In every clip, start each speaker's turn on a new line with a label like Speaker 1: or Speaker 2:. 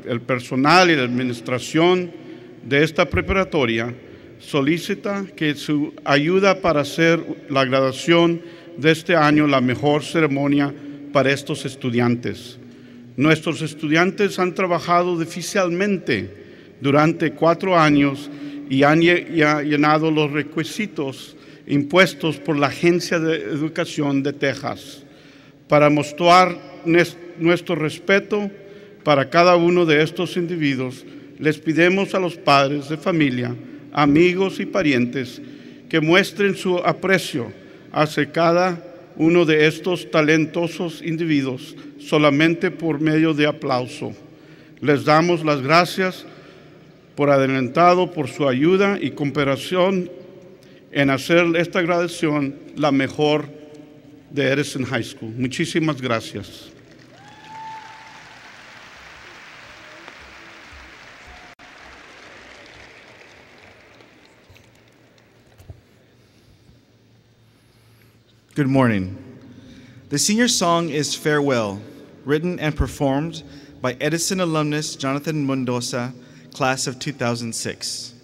Speaker 1: el personal y la administración de esta preparatoria solicita que su ayuda para hacer la graduación de este año la mejor ceremonia para estos estudiantes. Nuestros estudiantes han trabajado difícilmente durante 4 años y han llenado los requisitos impuestos por la Agencia de Educación de Texas. Para mostrar nuestro respeto para cada uno de estos individuos, les pedimos a los padres de familia, amigos y parientes que muestren su aprecio hacia cada uno de estos talentosos individuos solamente por medio de aplauso. Les damos las gracias por adelantado por su ayuda y cooperación en hacer esta graduación la mejor de Edison High School. Muchísimas gracias.
Speaker 2: Good morning. The senior song is Farewell, written and performed by Edison alumnus Jonathan Mendoza, class of 2006.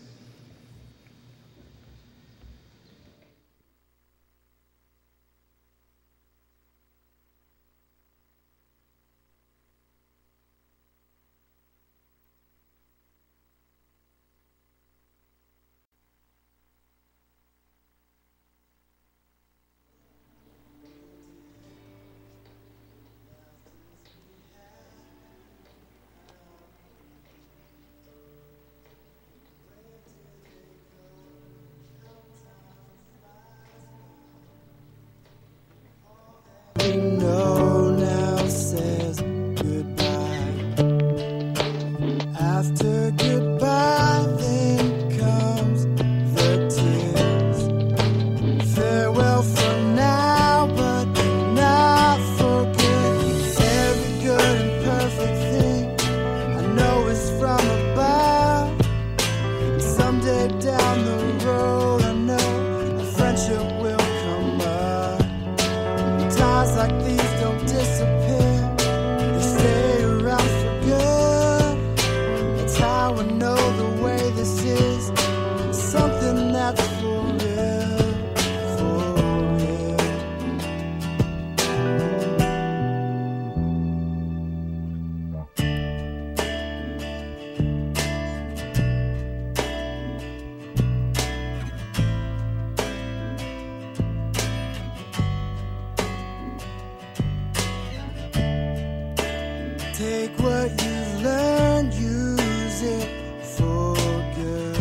Speaker 3: Take what you've learned, use it for good.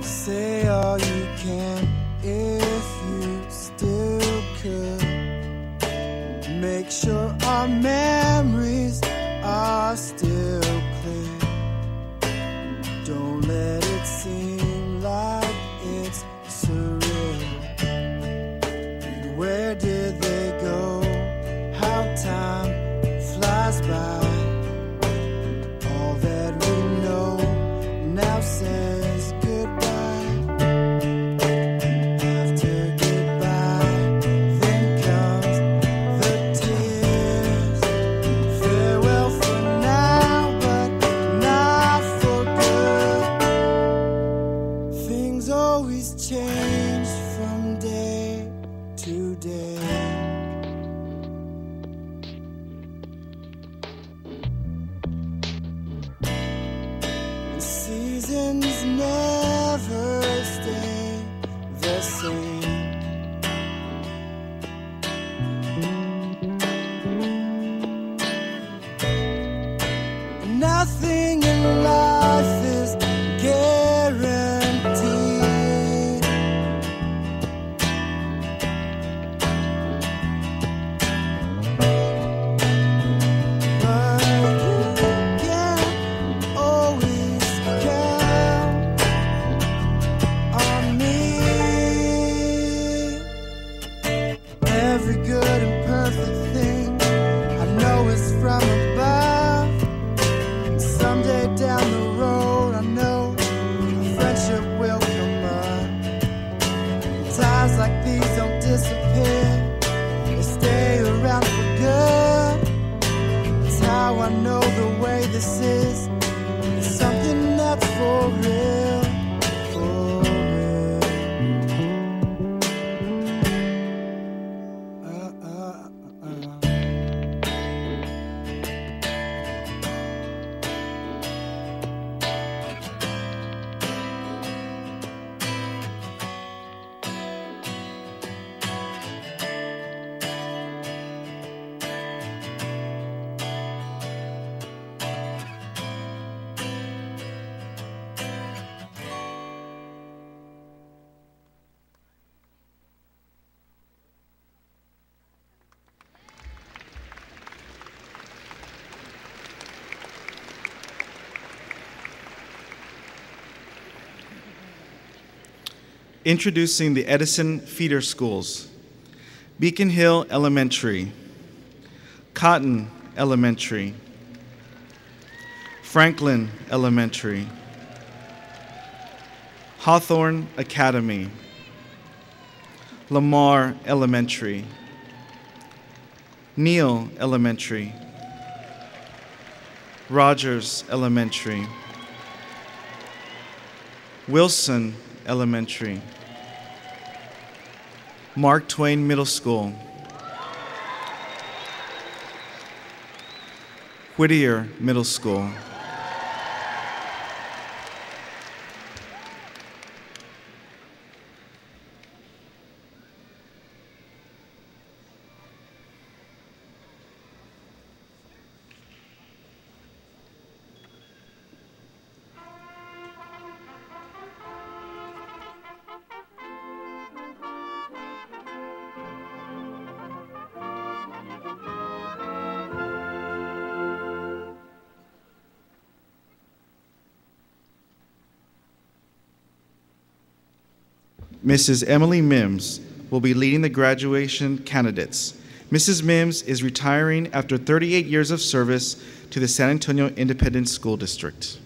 Speaker 3: Say all you can if you still could. Make sure our memories are still clear. Don't let it seem like it's surreal. Where did they go? How time flies by. All that we know now says goodbye. After goodbye, then comes the tears. Farewell for now, but not for good. Things always change from day to day. Seasons never stay the same. Nothing in life is guaranteed. But you can always count on me. Every good and perfect thing I know is from above. Someday down the faces. It's something that's for real, for real.
Speaker 2: Introducing the Edison feeder schools: Beacon Hill Elementary, Cotton Elementary, Franklin Elementary, Hawthorne Academy, Lamar Elementary, Neal Elementary, Rogers Elementary, Wilson Elementary, Mark Twain Middle School, Whittier Middle School, Mrs. Emily Mims will be leading the graduation candidates. Mrs. Mims is retiring after 38 years of service to the San Antonio Independent School District.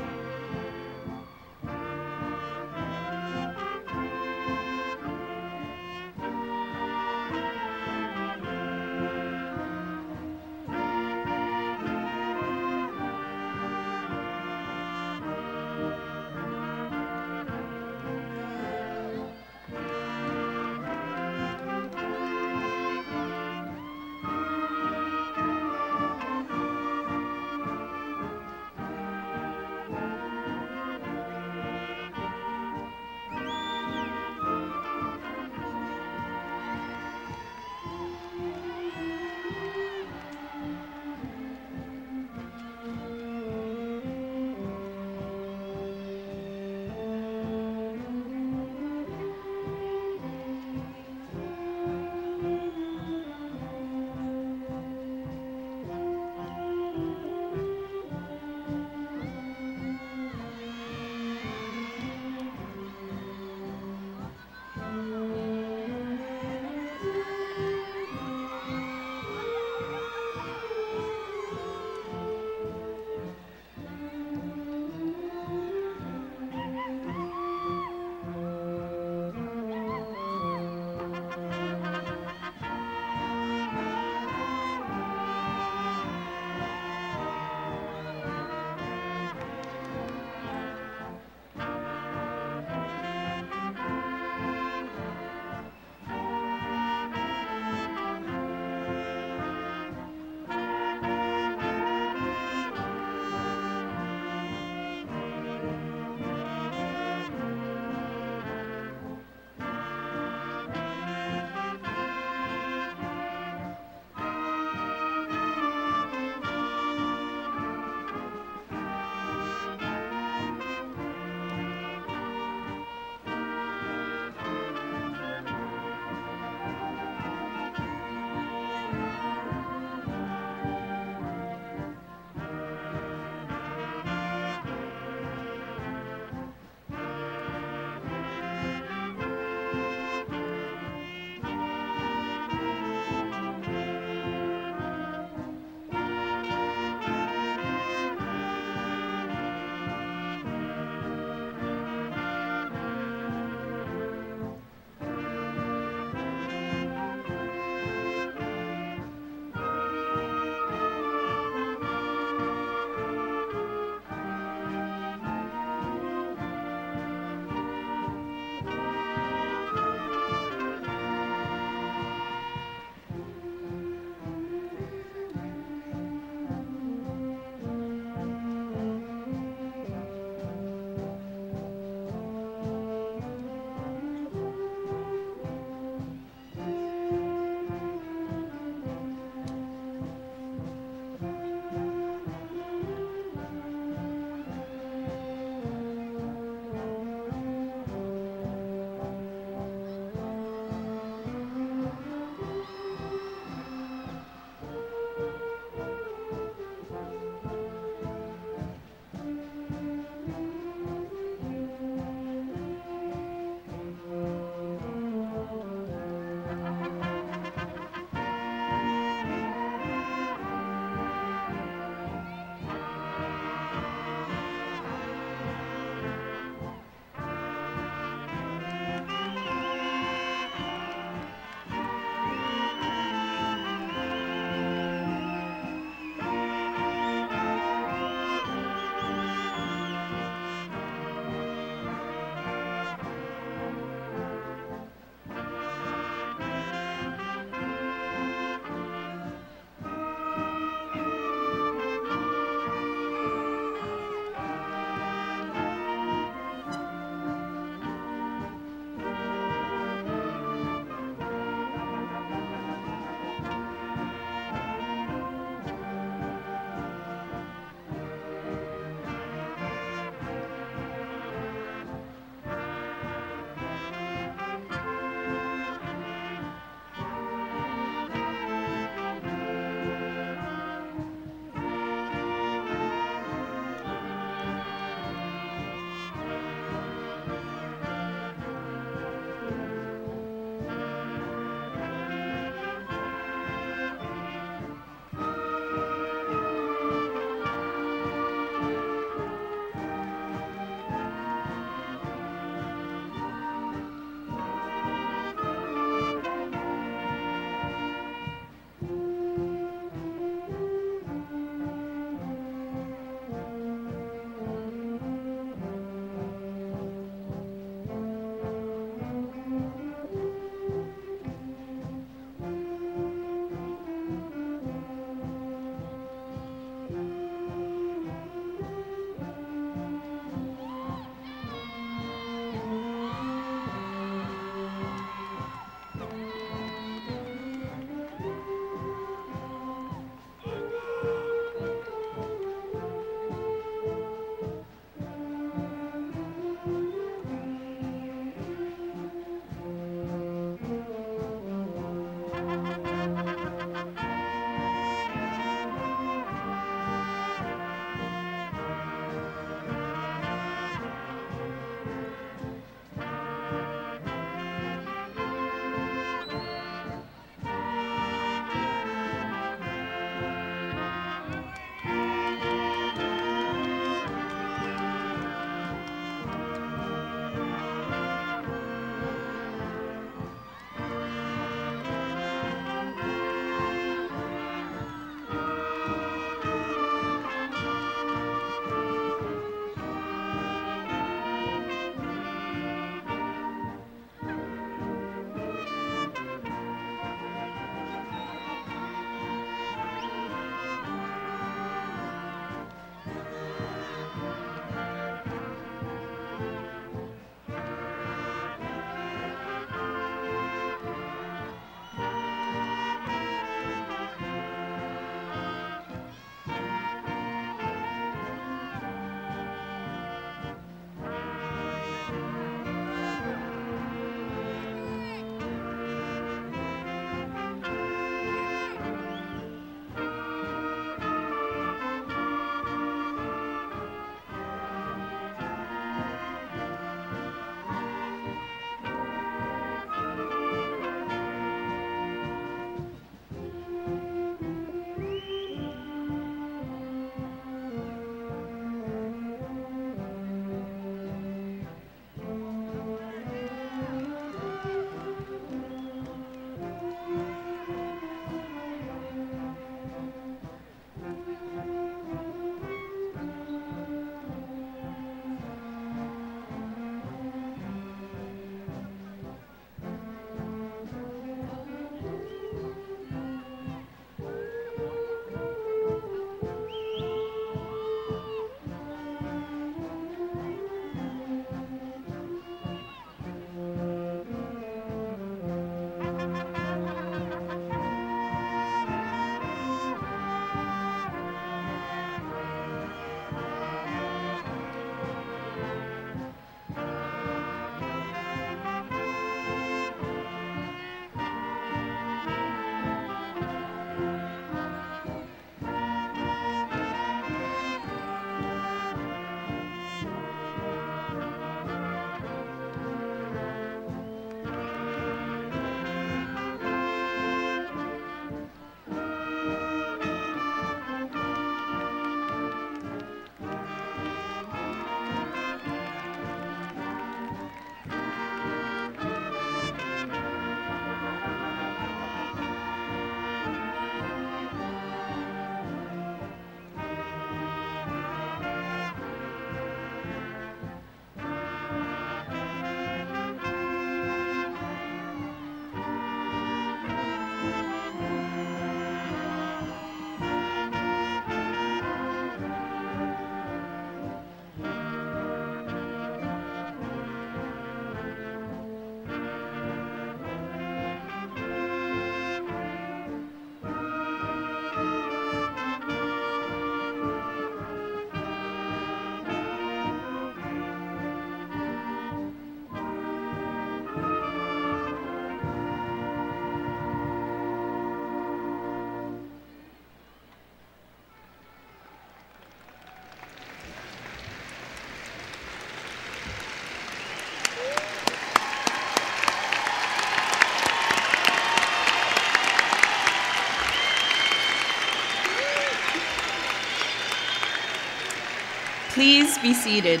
Speaker 4: Please be seated.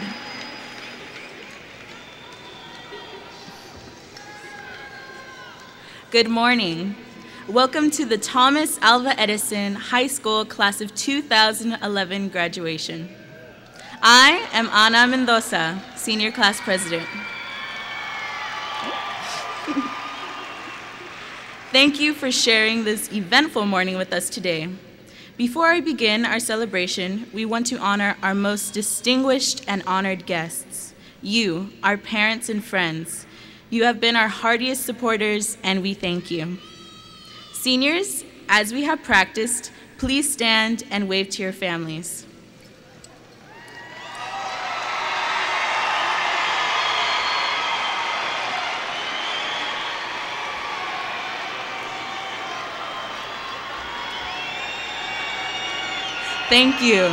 Speaker 4: Good morning. Welcome to the Thomas Alva Edison High School Class of 2011 graduation. I am Ana Mendoza, Senior Class President. Thank you for sharing this eventful morning with us today. Before I begin our celebration, we want to honor our most distinguished and honored guests, you, our parents and friends. You have been our heartiest supporters, and we thank you. Seniors, as we have practiced, please stand and wave to your families. Thank you.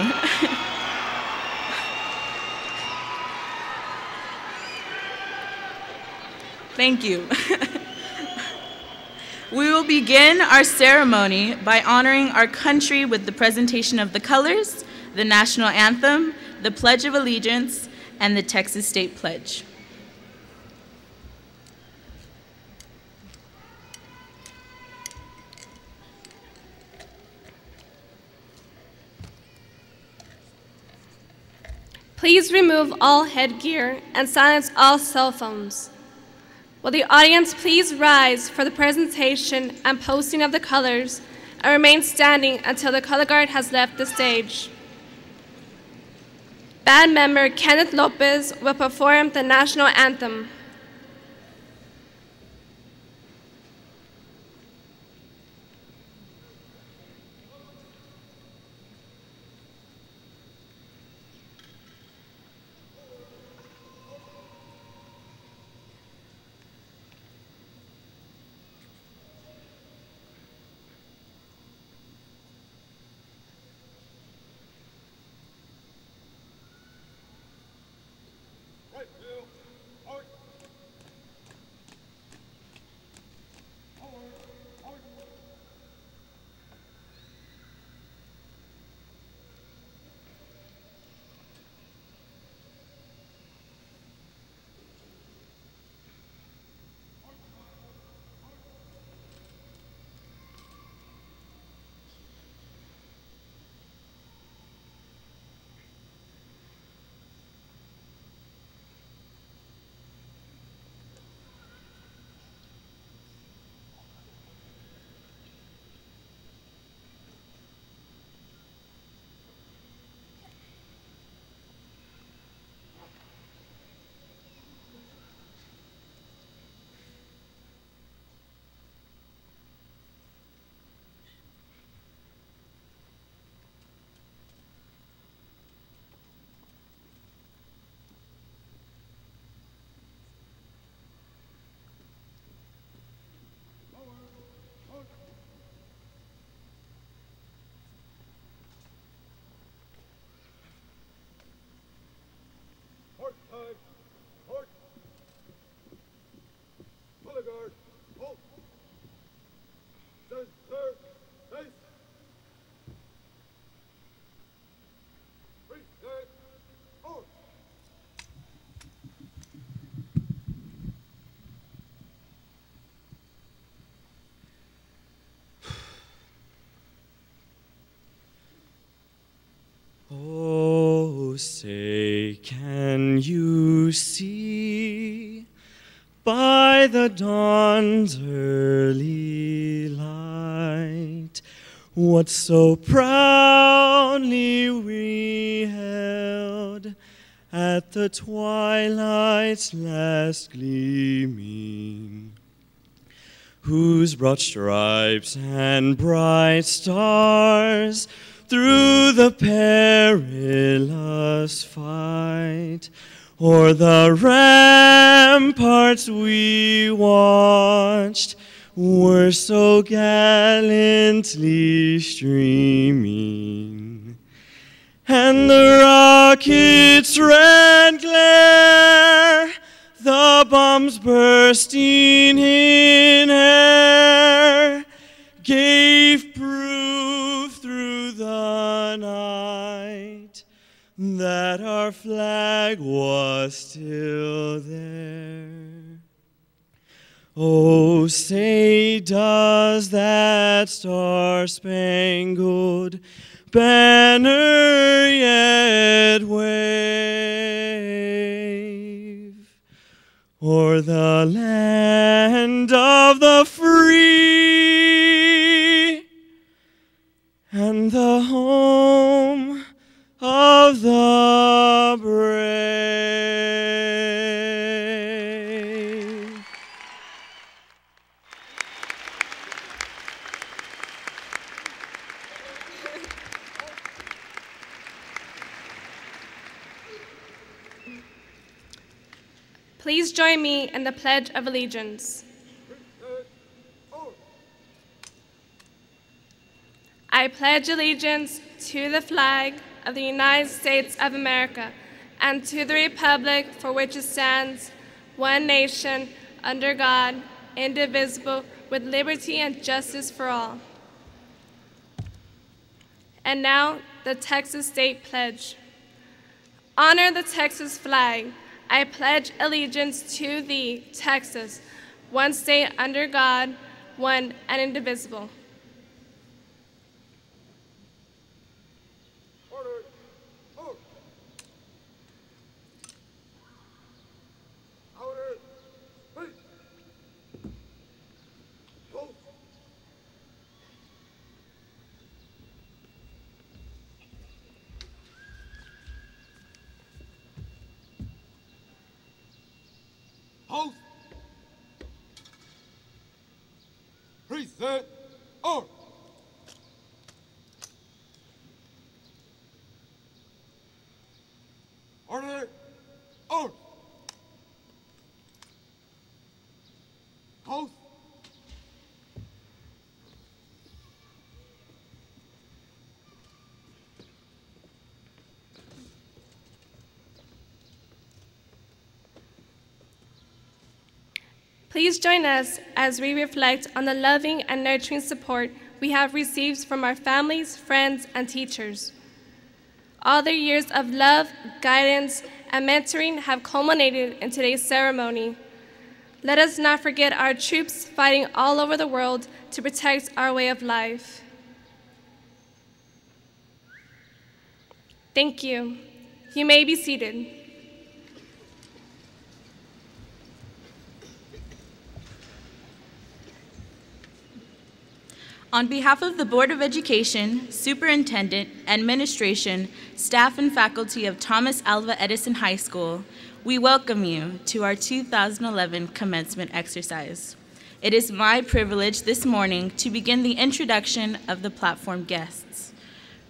Speaker 4: Thank you. We will begin our ceremony by honoring our country with the presentation of the colors, the national anthem, the Pledge of Allegiance, and the Texas State Pledge.
Speaker 5: Please remove all headgear and silence all cell phones. Will the audience please rise for the presentation and posting of the colors and remain standing until the color guard has left the stage. Band member Kenneth Lopez will perform the national anthem.
Speaker 6: Oh, say, can you see by the dawn's early light what so proudly we held at the twilight's last gleaming, whose broad stripes and bright stars through the perilous fight o'er the ramparts we watched were so gallantly streaming, and the rocket's red glare, the bombs bursting in air, gave proof through the night that our flag was still there. Oh, say does that star-spangled banner yet wave o'er the land of the free and the home of the brave?
Speaker 5: Please join me in the Pledge of Allegiance. I pledge allegiance to the flag of the United States of America and to the republic for which it stands, one nation, under God, indivisible, with liberty and justice for all. And now, the Texas State Pledge. Honor the Texas flag. I pledge allegiance to thee, Texas, one state under God, one and indivisible.
Speaker 7: Host. Preset. Order. Order. Order. Host.
Speaker 5: Please join us as we reflect on the loving and nurturing support we have received from our families, friends, and teachers. All their years of love, guidance, and mentoring have culminated in today's ceremony. Let us not forget our troops fighting all over the world to protect our way of life. Thank you. You may be seated.
Speaker 4: On behalf of the Board of Education, Superintendent, Administration, staff, and faculty of Thomas Alva Edison High School, we welcome you to our 2011 commencement exercise. It is my privilege this morning to begin the introduction of the platform guests.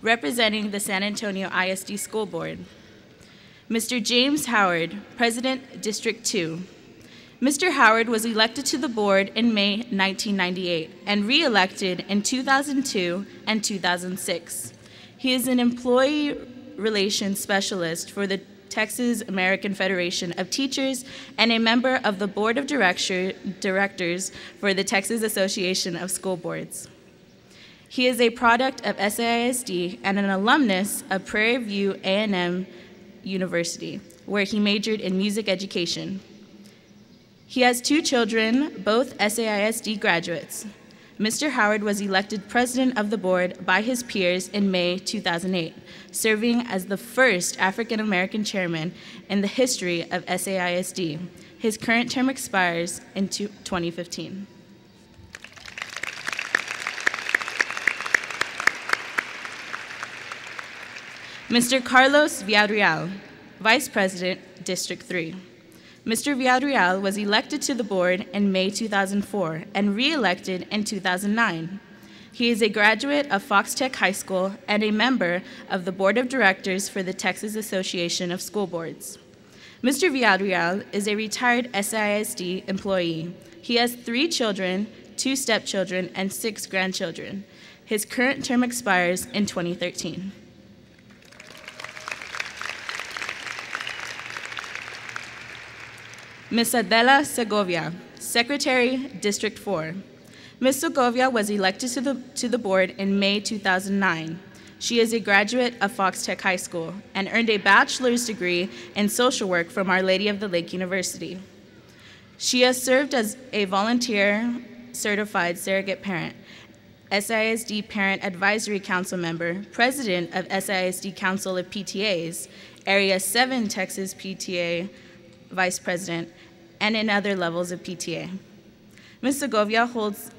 Speaker 4: Representing the San Antonio ISD School Board, Mr. James Howard, President, District 2. Mr. Howard was elected to the board in May 1998 and re-elected in 2002 and 2006. He is an employee relations specialist for the Texas American Federation of Teachers and a member of the Board of Directors for the Texas Association of School Boards. He is a product of SAISD and an alumnus of Prairie View A&M University, where he majored in music education. He has 2 children, both SAISD graduates. Mr. Howard was elected president of the board by his peers in May 2008, serving as the first African American chairman in the history of SAISD. His current term expires in 2015. Mr. Carlos Villarreal, Vice President, District 3. Mr. Villarreal was elected to the board in May 2004 and re-elected in 2009. He is a graduate of Fox Tech High School and a member of the Board of Directors for the Texas Association of School Boards. Mr. Villarreal is a retired SAISD employee. He has 3 children, 2 stepchildren, and 6 grandchildren. His current term expires in 2013. Ms. Adela Segovia, Secretary, District 4. Ms. Segovia was elected to the board in May 2009. She is a graduate of Fox Tech High School and earned a bachelor's degree in social work from Our Lady of the Lake University. She has served as a volunteer certified surrogate parent, SISD Parent Advisory Council member, president of SISD Council of PTAs, Area 7 Texas PTA vice president, and in other levels of PTA. Ms. Segovia holds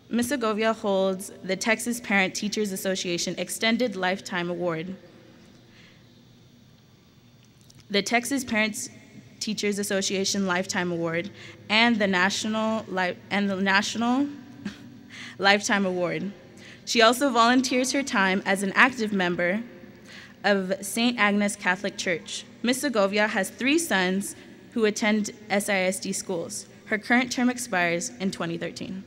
Speaker 4: the Texas Parent Teachers Association Extended Lifetime Award. The Texas Parents Teachers Association Lifetime Award and the National Lifetime Award. She also volunteers her time as an active member of St. Agnes Catholic Church. Ms. Segovia has 3 sons who attend SISD schools. Her current term expires in 2013.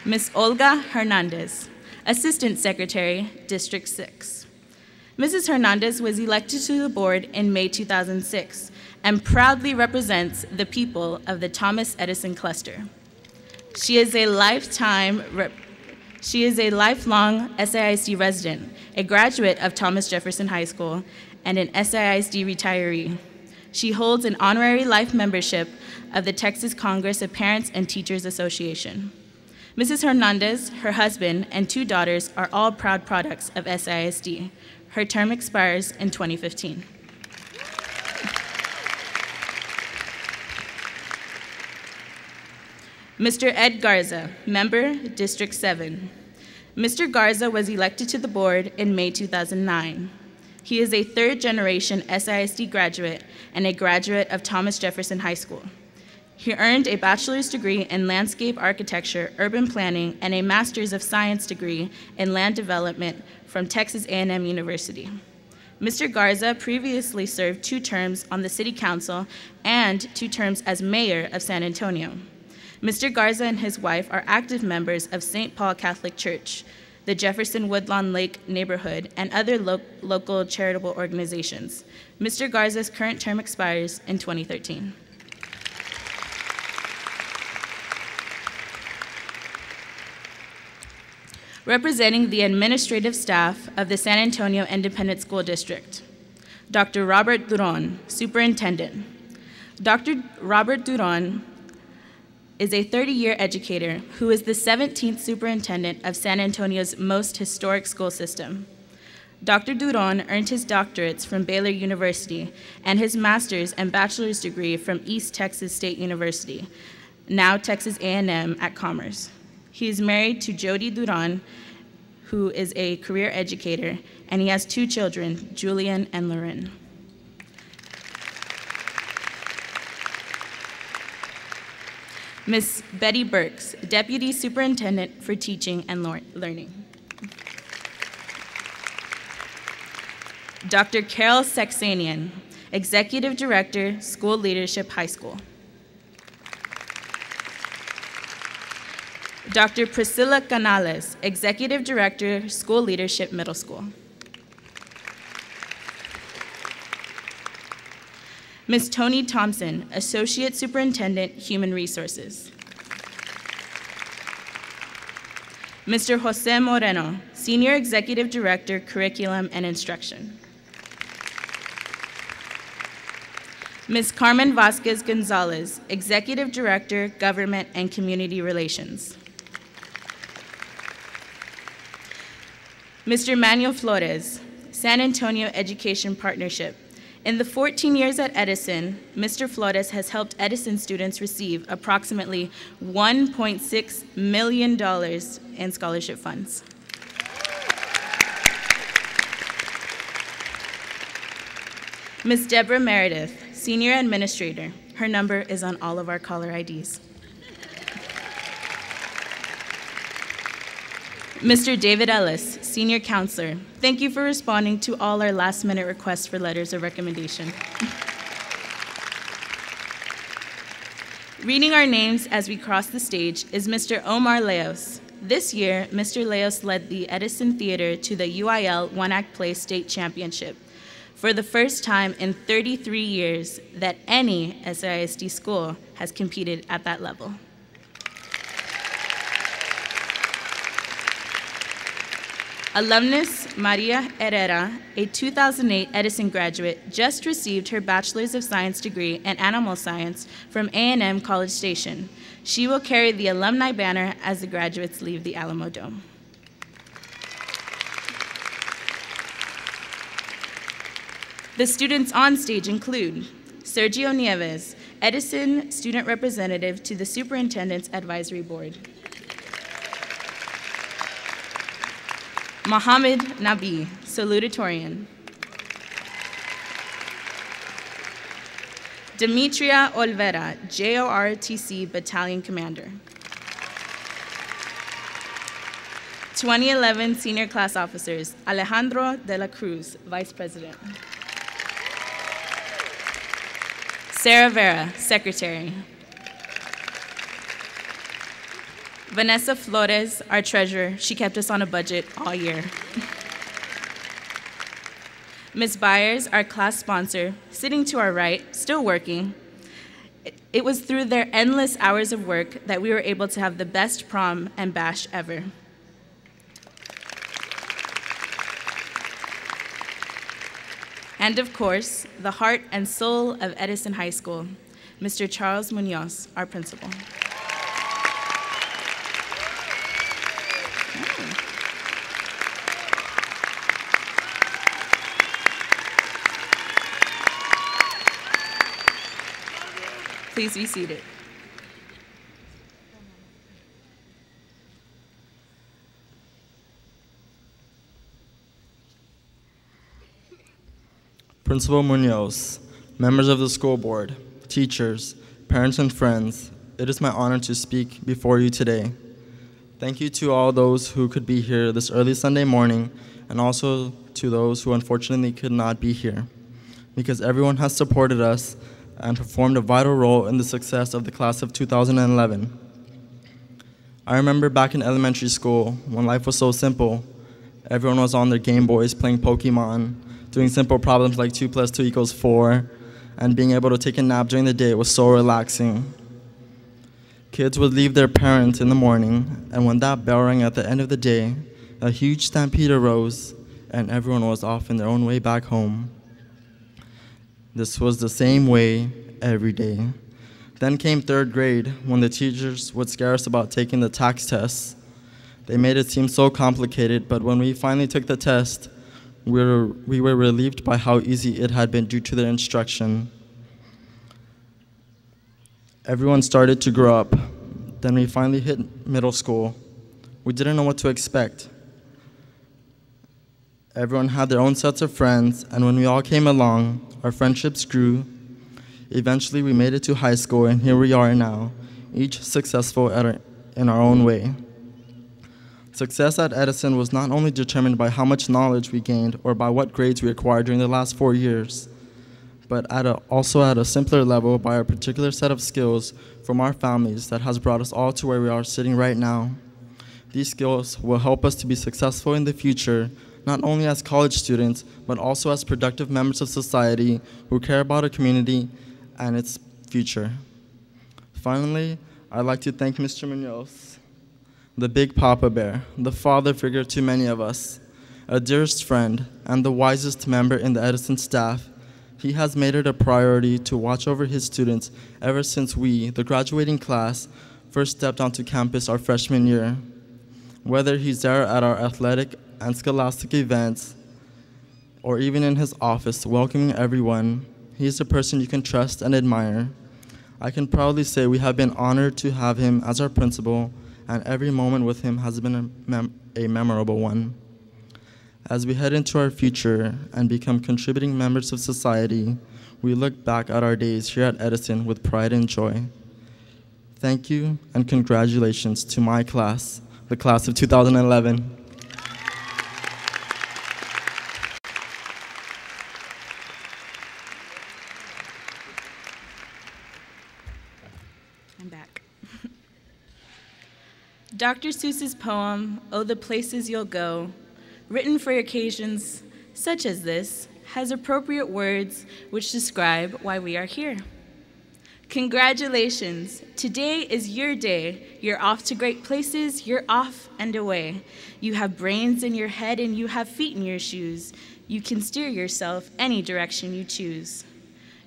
Speaker 4: Ms. Olga Hernandez, Assistant Secretary, District 6. Mrs. Hernandez was elected to the board in May 2006 and proudly represents the people of the Thomas Edison cluster. She is a lifelong SISD resident, a graduate of Thomas Jefferson High School, and an SISD retiree. She holds an honorary life membership of the Texas Congress of Parents and Teachers Association. Mrs. Hernandez, her husband, and 2 daughters are all proud products of SISD. Her term expires in 2015. Mr. Ed Garza, member, District 7. Mr. Garza was elected to the board in May 2009. He is a 3rd-generation SISD graduate and a graduate of Thomas Jefferson High School. He earned a bachelor's degree in landscape architecture, urban planning, and a master's of science degree in land development from Texas A&M University. Mr. Garza previously served 2 terms on the City Council and 2 terms as mayor of San Antonio. Mr. Garza and his wife are active members of St. Paul Catholic Church, the Jefferson Woodlawn Lake neighborhood, and other local charitable organizations. Mr. Garza's current term expires in 2013. Representing the administrative staff of the San Antonio Independent School District, Dr. Robert Duron, Superintendent. Dr. Robert Duron is a 30-year educator who is the 17th superintendent of San Antonio's most historic school system. Dr. Duron earned his doctorates from Baylor University and his master's and bachelor's degree from East Texas State University, now Texas A&M at Commerce. He is married to Jody Duron, who is a career educator, and he has 2 children, Julian and Lauren. Ms. Betty Burks, Deputy Superintendent for Teaching and Learning. Dr. Carol Saxanian, Executive Director, School Leadership High School. Dr. Priscilla Canales, Executive Director, School Leadership Middle School. Ms. Toni Thompson, Associate Superintendent, Human Resources. Mr. Jose Moreno, Senior Executive Director, Curriculum and Instruction. Ms. Carmen Vasquez Gonzalez, Executive Director, Government and Community Relations. Mr. Manuel Flores, San Antonio Education Partnership. In the 14 years at Edison, Mr. Flores has helped Edison students receive approximately $1.6 million in scholarship funds. Ms. Deborah Meredith, Senior Administrator. Her number is on all of our caller IDs. Mr. David Ellis, Senior Counselor. Thank you for responding to all our last-minute requests for letters of recommendation. Reading our names as we cross the stage is Mr. Omar Leos. This year, Mr. Leos led the Edison Theater to the UIL One-Act Play State Championship for the first time in 33 years that any SISD school has competed at that level. Alumnus Maria Herrera, a 2008 Edison graduate, just received her Bachelor's of Science degree in Animal Science from A&M College Station. She will carry the alumni banner as the graduates leave the Alamo Dome. The students on stage include Sergio Nieves, Edison Student Representative to the Superintendent's Advisory Board. Mohammed Nabi, salutatorian. Demetria Olvera, JORTC Battalion Commander. 2011 Senior Class Officers, Alejandro de la Cruz, Vice President. Sarah Vera, Secretary. Vanessa Flores, our treasurer. She kept us on a budget all year. Ms. Byers, our class sponsor, sitting to our right, still working. It was through their endless hours of work that we were able to have the best prom and bash ever. And of course, the heart and soul of Edison High School, Mr. Charles Munoz, our principal. Please be seated.
Speaker 8: Principal Munoz, members of the school board, teachers, parents, and friends, it is my honor to speak before you today. Thank you to all those who could be here this early Sunday morning, and also to those who unfortunately could not be here, because everyone has supported us and performed a vital role in the success of the class of 2011. I remember back in elementary school when life was so simple. Everyone was on their Game Boys playing Pokemon, doing simple problems like 2 + 2 = 4, and being able to take a nap during the day was so relaxing. Kids would leave their parents in the morning, and when that bell rang at the end of the day, a huge stampede arose, and everyone was off in their own way back home. This was the same way every day. Then came 3rd grade, when the teachers would scare us about taking the tax tests. They made it seem so complicated, but when we finally took the test, we were relieved by how easy it had been due to their instruction. Everyone started to grow up. Then we finally hit middle school. We didn't know what to expect. Everyone had their own sets of friends, and when we all came along, our friendships grew. Eventually, we made it to high school, and here we are now, each successful in our own way. Success at Edison was not only determined by how much knowledge we gained or by what grades we acquired during the last 4 years, but also at a simpler level by a particular set of skills from our families that has brought us all to where we are sitting right now. These skills will help us to be successful in the future, not only as college students, but also as productive members of society who care about our community and its future. Finally, I'd like to thank Mr. Munoz, the big Papa Bear, the father figure to many of us, a dearest friend, and the wisest member in the Edison staff. He has made it a priority to watch over his students ever since we, the graduating class, first stepped onto campus our freshman year. Whether he's there at our athletic and scholastic events, or even in his office welcoming everyone, he is a person you can trust and admire. I can proudly say we have been honored to have him as our principal, and every moment with him has been a memorable one. As we head into our future and become contributing members of society, we look back at our days here at Edison with pride and joy. Thank you and congratulations to my class, the class of 2011.
Speaker 4: I'm back. Dr. Seuss's poem, "Oh, the Places You'll Go," written for occasions such as this, has appropriate words which describe why we are here. Congratulations. Today is your day. You're off to great places. You're off and away. You have brains in your head and you have feet in your shoes. You can steer yourself any direction you choose.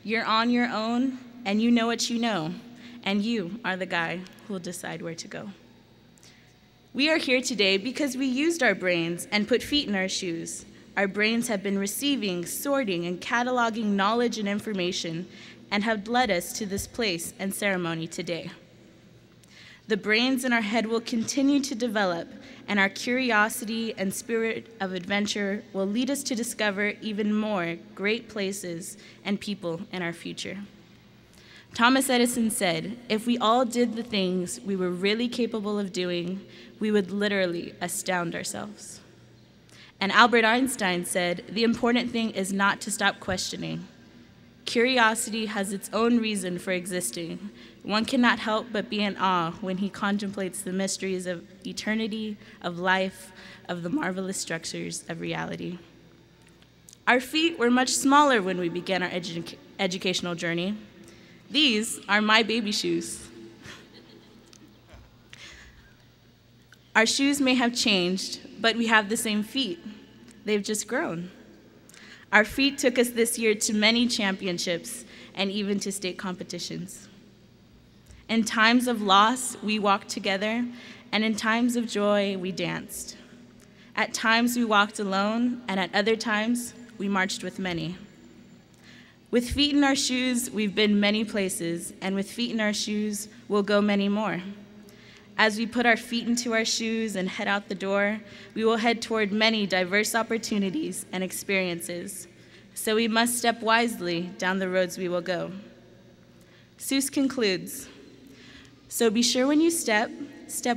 Speaker 4: You're on your own and you know what you know, and you are the guy who will decide where to go. We are here today because we used our brains and put feet in our shoes. Our brains have been receiving, sorting, and cataloging knowledge and information and have led us to this place and ceremony today. The brains in our head will continue to develop, and our curiosity and spirit of adventure will lead us to discover even more great places and people in our future. Thomas Edison said, if we all did the things we were really capable of doing, we would literally astound ourselves. And Albert Einstein said, the important thing is not to stop questioning. Curiosity has its own reason for existing. One cannot help but be in awe when he contemplates the mysteries of eternity, of life, of the marvelous structures of reality. Our feet were much smaller when we began our educational journey. These are my baby shoes. Our shoes may have changed, but we have the same feet. They've just grown. Our feet took us this year to many championships and even to state competitions. In times of loss, we walked together, and in times of joy, we danced. At times, we walked alone, and at other times, we marched with many. With feet in our shoes, we've been many places, and with feet in our shoes, we'll go many more. As we put our feet into our shoes and head out the door, we will head toward many diverse opportunities and experiences. So we must step wisely down the roads we will go. Seuss concludes, so be sure when you step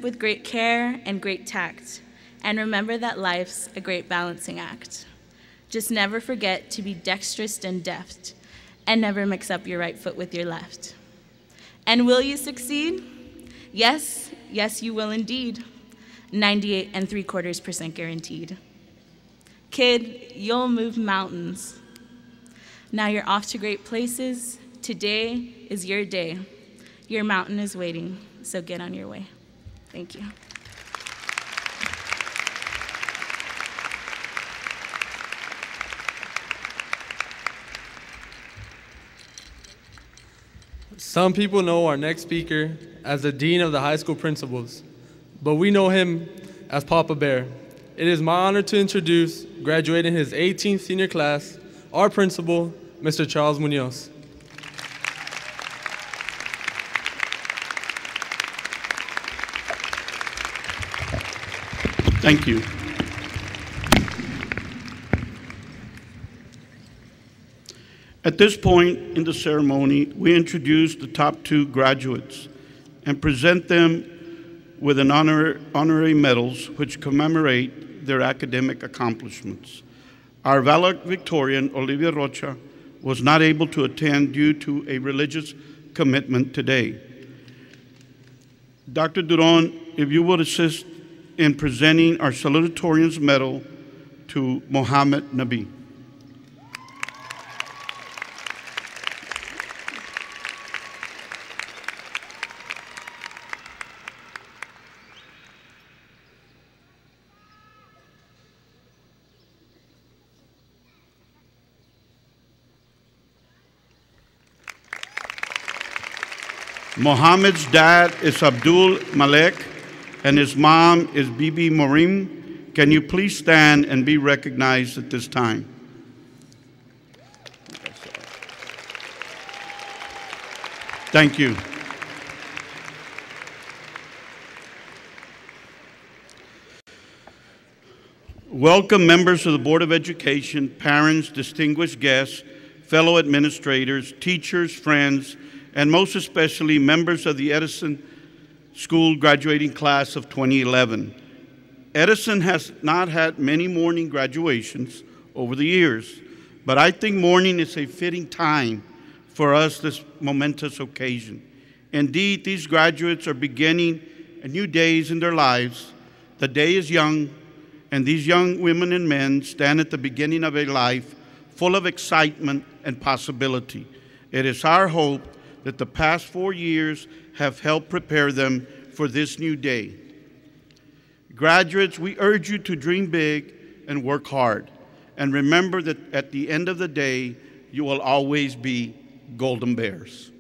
Speaker 4: with great care and great tact, and remember that life's a great balancing act. Just never forget to be dexterous and deft, and never mix up your right foot with your left. And will you succeed? Yes, yes, you will indeed. 98.75% guaranteed. Kid, you'll move mountains. Now you're off to great places. Today is your day. Your mountain is waiting, so get on your way. Thank you.
Speaker 9: Some people know our next speaker as the Dean of the High School Principals, but we know him as Papa Bear. It is my honor to introduce, graduating his 18th senior class, our principal, Mr. Charles Munoz.
Speaker 1: Thank you. At this point in the ceremony, we introduce the top 2 graduates and present them with an honorary medals which commemorate their academic accomplishments. Our valedictorian, Olivia Rocha, was not able to attend due to a religious commitment today. Dr. Duran, if you would assist in presenting our salutatorian's medal to Mohammed Nabi. Mohammed's dad is Abdul Malek, and his mom is Bibi Morim. Can you please stand and be recognized at this time? Thank you. Welcome members of the Board of Education, parents, distinguished guests, fellow administrators, teachers, friends, and most especially members of the Edison School graduating class of 2011. Edison has not had many morning graduations over the years, but I think morning is a fitting time for us this momentous occasion. Indeed, these graduates are beginning a new days in their lives. The day is young, and these young women and men stand at the beginning of a life full of excitement and possibility. It is our hope that the past 4 years have helped prepare them for this new day. Graduates, we urge you to dream big and work hard. And remember that at the end of the day, you will always be Golden Bears.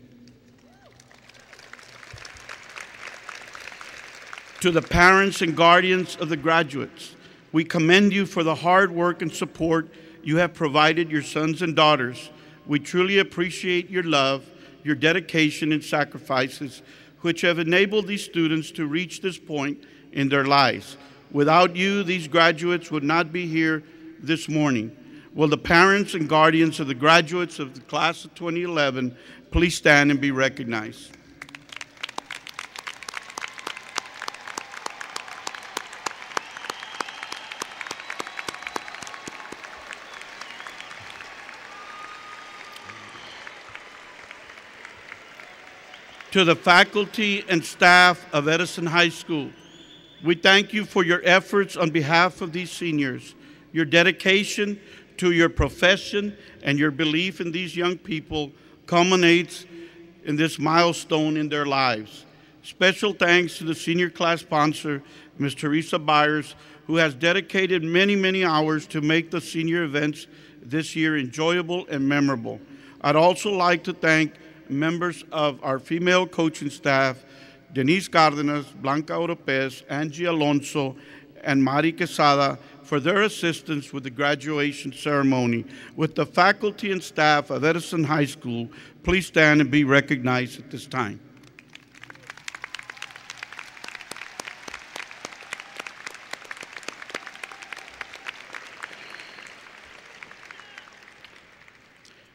Speaker 1: To the parents and guardians of the graduates, we commend you for the hard work and support you have provided your sons and daughters. We truly appreciate your love, your dedication, and sacrifices, which have enabled these students to reach this point in their lives. Without you, these graduates would not be here this morning. Will the parents and guardians of the graduates of the class of 2011 please stand and be recognized? To the faculty and staff of Edison High School, we thank you for your efforts on behalf of these seniors, your dedication to your profession, and your belief in these young people culminates in this milestone in their lives. Special thanks to the senior class sponsor, Ms. Teresa Byers, who has dedicated many, many hours to make the senior events this year enjoyable and memorable. I'd also like to thank members of our female coaching staff, Denise Cardenas, Blanca Oropez, Angie Alonso, and Mari Quesada, for their assistance with the graduation ceremony. With the faculty and staff of Edison High School, please stand and be recognized at this time.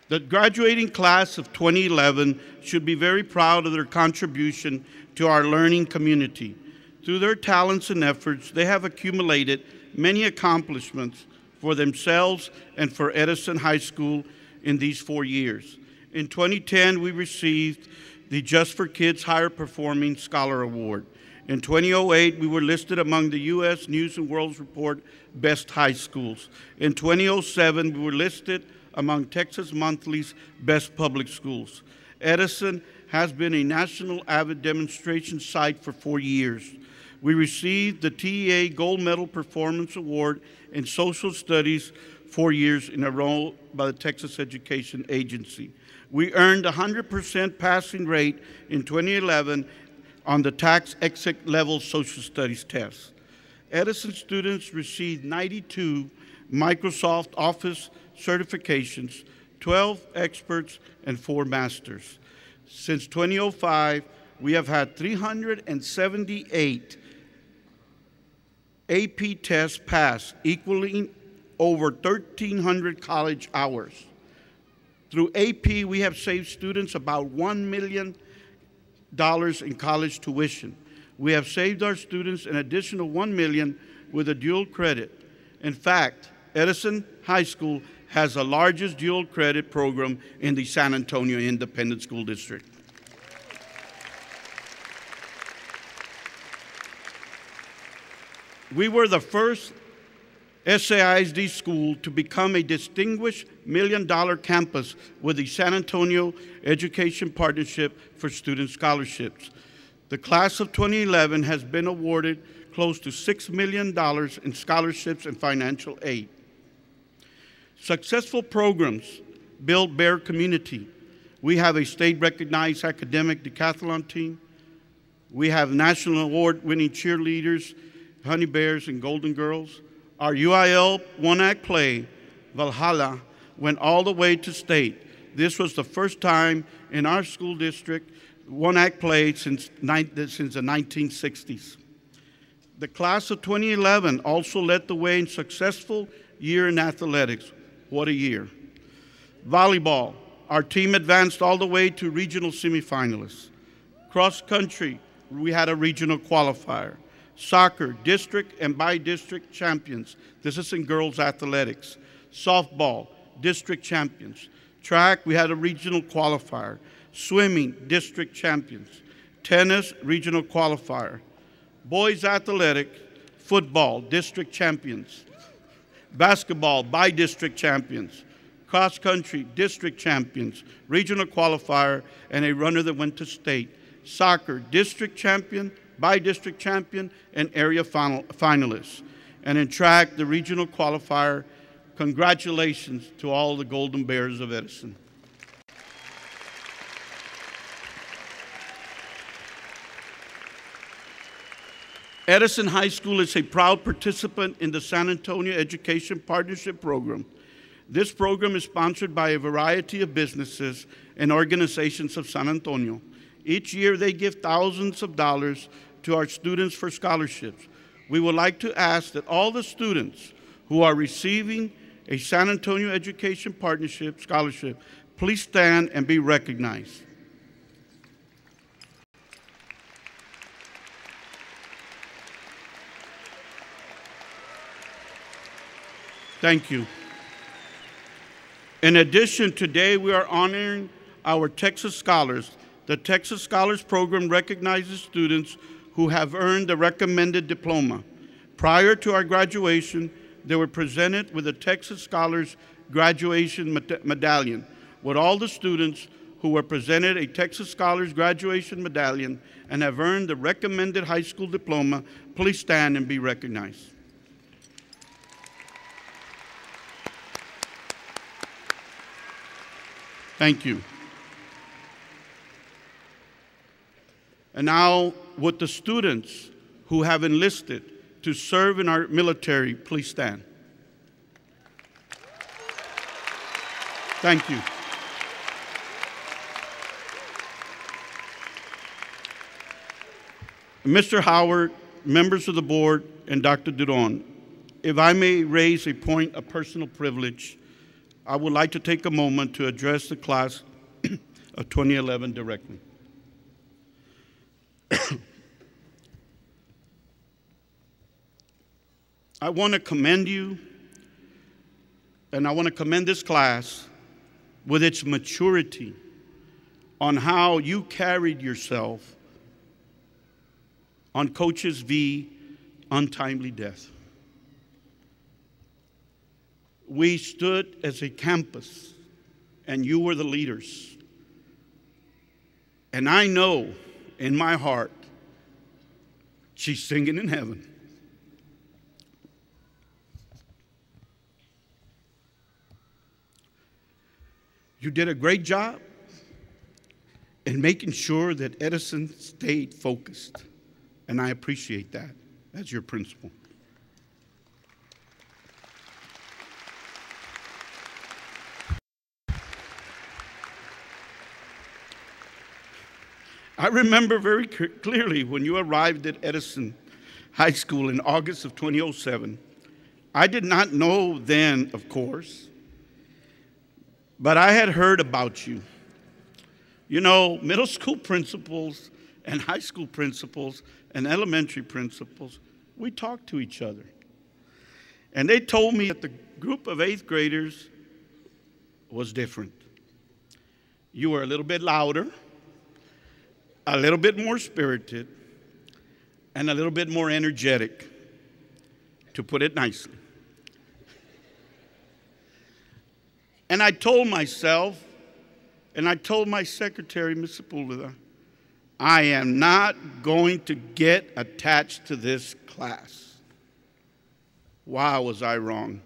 Speaker 1: The graduating class of 2011 should be very proud of their contribution to our learning community. Through their talents and efforts, they have accumulated many accomplishments for themselves and for Edison High School in these 4 years. In 2010, we received the Just for Kids Higher Performing Scholar Award. In 2008, we were listed among the U.S. News & World Report Best High Schools. In 2007, we were listed among Texas Monthly's Best Public Schools. Edison has been a national avid demonstration site for 4 years. We received the TEA Gold Medal Performance Award in Social Studies 4 years in a row by the Texas Education Agency. We earned a 100% passing rate in 2011 on the tax exit level social studies test. Edison students received 92 Microsoft Office certifications, 12 experts, and 4 masters. Since 2005, we have had 378 AP tests passed, equaling over 1,300 college hours. Through AP, we have saved students about $1 million in college tuition. We have saved our students an additional $1 million with a dual credit. In fact, Edison High School has the largest dual credit program in the San Antonio Independent School District. We were the first SAISD school to become a distinguished $1 million campus with the San Antonio Education Partnership for Student Scholarships. The class of 2011 has been awarded close to $6 million in scholarships and financial aid. Successful programs build Bear community. We have a state-recognized academic decathlon team. We have national award-winning cheerleaders, Honey Bears and Golden Girls. Our UIL one-act play, Valhalla, went all the way to state. This was the first time in our school district one-act play since the 1960s. The class of 2011 also led the way in successful year in athletics. What a year. Volleyball, our team advanced all the way to regional semifinalists. Cross country, we had a regional qualifier. Soccer, district and by-district champions. This is in girls athletics. Softball, district champions. Track, we had a regional qualifier. Swimming, district champions. Tennis, regional qualifier. Boys athletic, football, district champions. Basketball, by-district champions. cross country, district champions, regional qualifier, and a runner that went to state. Soccer, district champion, by-district champion, and area finalists. And in track, the regional qualifier. Congratulations to all the Golden Bears of Edison. Edison High School is a proud participant in the San Antonio Education Partnership Program. This program is sponsored by a variety of businesses and organizations of San Antonio. Each year, they give thousands of dollars to our students for scholarships. We would like to ask that all the students who are receiving a San Antonio Education Partnership scholarship, please stand and be recognized. Thank you. In addition, today we are honoring our Texas Scholars. The Texas Scholars Program recognizes students who have earned the recommended diploma. Prior to our graduation, they were presented with the Texas Scholars Graduation Medallion. With all the students who were presented a Texas Scholars Graduation Medallion and have earned the recommended high school diploma, please stand and be recognized. Thank you. And now, would the students who have enlisted to serve in our military please stand? Thank you. Mr. Howard, members of the board, and Dr. Duron, if I may raise a point of personal privilege, I would like to take a moment to address the class of 2011 directly. I want to commend you, and I want to commend this class with its maturity on how you carried yourself on Coaches V untimely death. We stood as a campus, and you were the leaders. And I know in my heart, she's singing in heaven. You did a great job in making sure that Edison stayed focused, and I appreciate that as your principal. I remember very clearly when you arrived at Edison High School in August of 2007. I did not know then, of course, but I had heard about you. You know, middle school principals and high school principals and elementary principals, we talked to each other. And they told me that the group of 8th graders was different. You were a little bit louder, a little bit more spirited, and a little bit more energetic, to put it nicely. And I told myself, and I told my secretary, Ms. Sepulveda, I am not going to get attached to this class. Why was I wrong?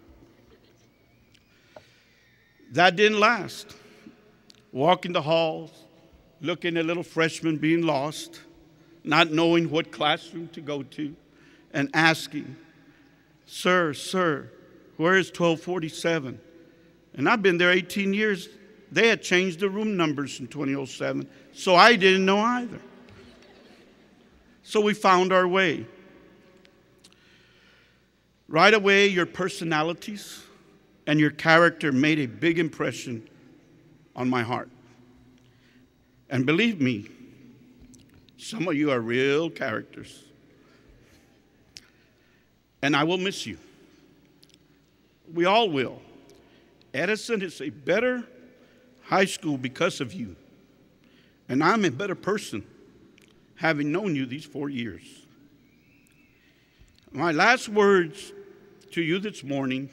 Speaker 1: That didn't last. Walking the halls, looking at little freshmen being lost, not knowing what classroom to go to, and asking, sir, where is 1247? And I've been there 18 years. They had changed the room numbers in 2007, so I didn't know either. So we found our way. Right away, your personalities and your character made a big impression on my heart. And believe me, some of you are real characters. And I will miss you. We all will. Edison is a better high school because of you. And I'm a better person having known you these 4 years. My last words to you this morning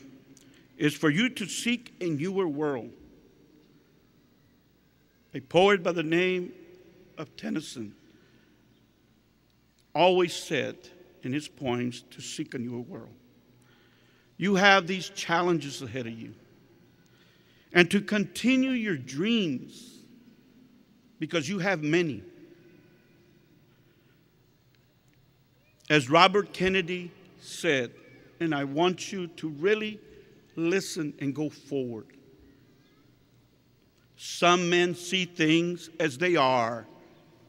Speaker 1: is for you to seek a newer world. A poet by the name of Tennyson always said in his poems to seek a newer world. You have these challenges ahead of you. And to continue your dreams, because you have many. As Robert Kennedy said, and I want you to really listen and go forward. Some men see things as they are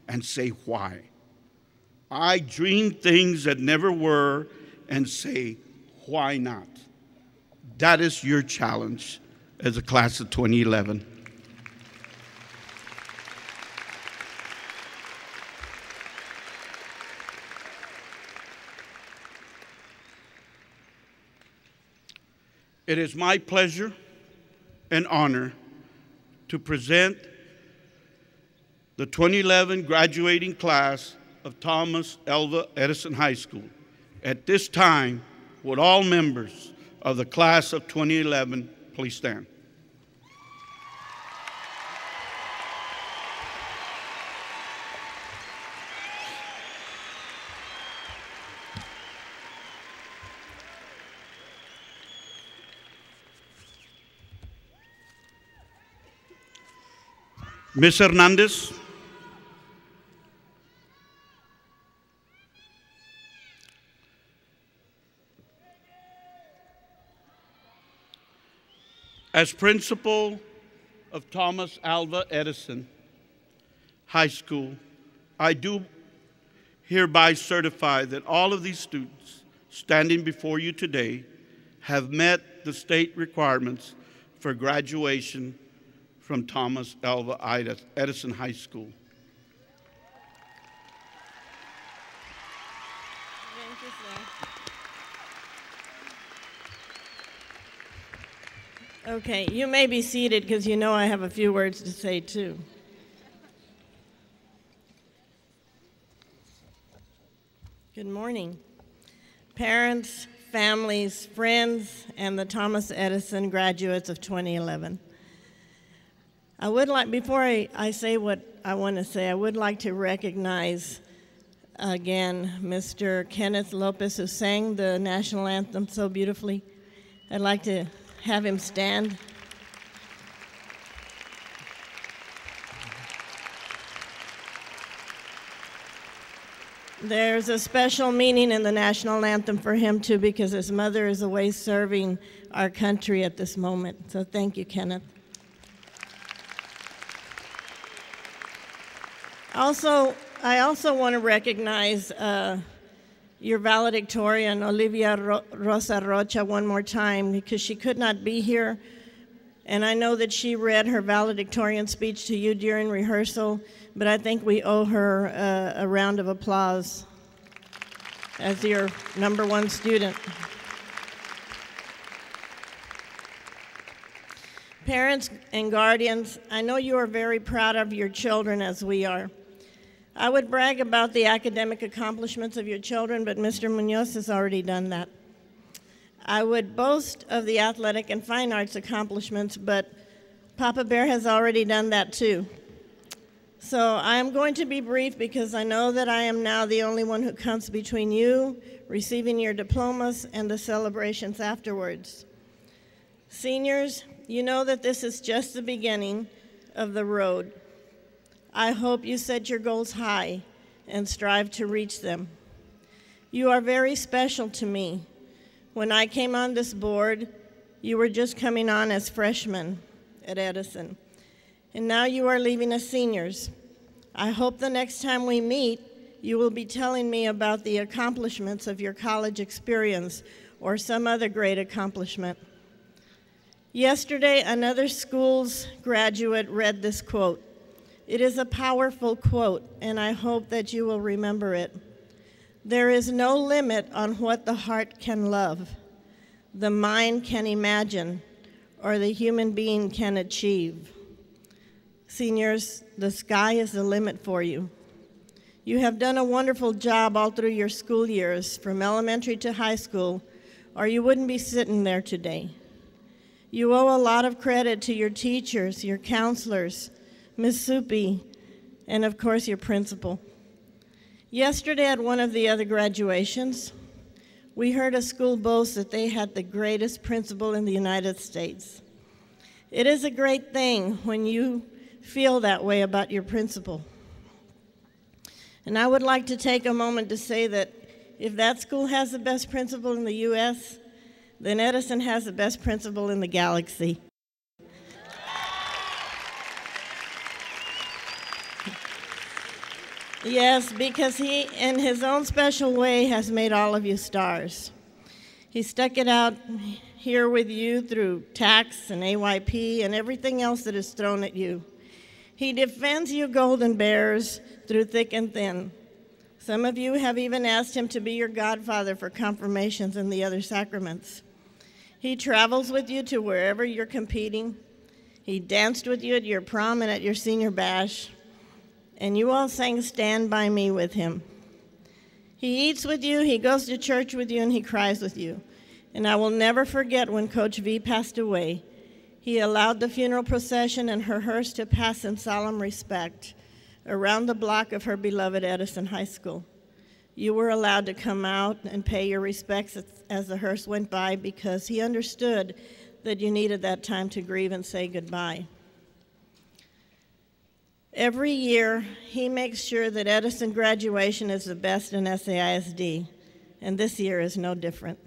Speaker 1: and say, why? I dream things that never were and say, why not? That is your challenge as a class of 2011. It is my pleasure and honor to present the 2011 graduating class of Thomas Alva Edison High School. At this time, would all members of the class of 2011 please stand? Ms. Hernandez. As principal of Thomas Alva Edison High School, I do hereby certify that all of these students standing before you today have met the state requirements for graduation from Thomas Alva Edison High School.
Speaker 10: Thank you, sir. Okay, you may be seated because you know I have a few words to say too. Good morning. Parents, families, friends, and the Thomas Edison graduates of 2011. I would like, before I say what I want to say, I would like to recognize again Mr. Kenneth Lopez, who sang the national anthem so beautifully. I'd like to have him stand. There's a special meaning in the national anthem for him too, because his mother is away serving our country at this moment. So thank you, Kenneth. I also want to recognize your valedictorian, Olivia Rosa Rocha, one more time, because she could not be here. And I know that she read her valedictorian speech to you during rehearsal, but I think we owe her a round of applause as your #1 student. Parents and guardians, I know you are very proud of your children as we are. I would brag about the academic accomplishments of your children, but Mr. Munoz has already done that. I would boast of the athletic and fine arts accomplishments, but Papa Bear has already done that too. So I am going to be brief because I know that I am now the only one who comes between you receiving your diplomas and the celebrations afterwards. Seniors, you know that this is just the beginning of the road. I hope you set your goals high and strive to reach them. You are very special to me. When I came on this board, you were just coming on as freshmen at Edison. And now you are leaving as seniors. I hope the next time we meet, you will be telling me about the accomplishments of your college experience or some other great accomplishment. Yesterday, another school's graduate read this quote. It is a powerful quote, and I hope that you will remember it. There is no limit on what the heart can love, the mind can imagine, or the human being can achieve. Seniors, the sky is the limit for you. You have done a wonderful job all through your school years, from elementary to high school, or you wouldn't be sitting there today. You owe a lot of credit to your teachers, your counselors, Miss Soupy, and of course your principal. Yesterday at one of the other graduations, we heard a school boast that they had the greatest principal in the United States. It is a great thing when you feel that way about your principal. And I would like to take a moment to say that if that school has the best principal in the U.S., then Edison has the best principal in the galaxy. Yes, because he, in his own special way, has made all of you stars. He stuck it out here with you through tax and AYP and everything else that is thrown at you. He defends you golden bears through thick and thin. Some of you have even asked him to be your godfather for confirmations and the other sacraments. He travels with you to wherever you're competing. He danced with you at your prom and at your senior bash. And you all sang Stand By Me with him. He eats with you, he goes to church with you, and he cries with you. And I will never forget when Coach V passed away. He allowed the funeral procession and her hearse to pass in solemn respect around the block of her beloved Edison High School. You were allowed to come out and pay your respects as the hearse went by because he understood that you needed that time to grieve and say goodbye. Every year, he makes sure that Edison graduation is the best in SAISD, and this year is no different.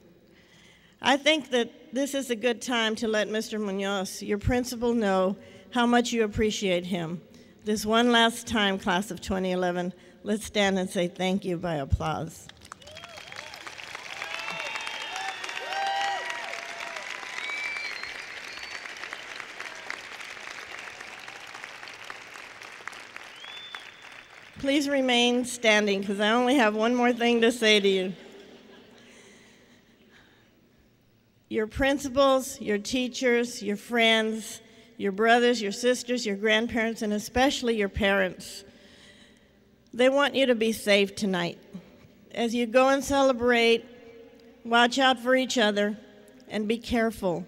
Speaker 10: I think that this is a good time to let Mr. Munoz, your principal, know how much you appreciate him. This one last time, class of 2011, let's stand and say thank you by applause. Please remain standing because I only have one more thing to say to you. Your principals, your teachers, your friends, your brothers, your sisters, your grandparents, and especially your parents, they want you to be safe tonight. As you go and celebrate, watch out for each other and be careful.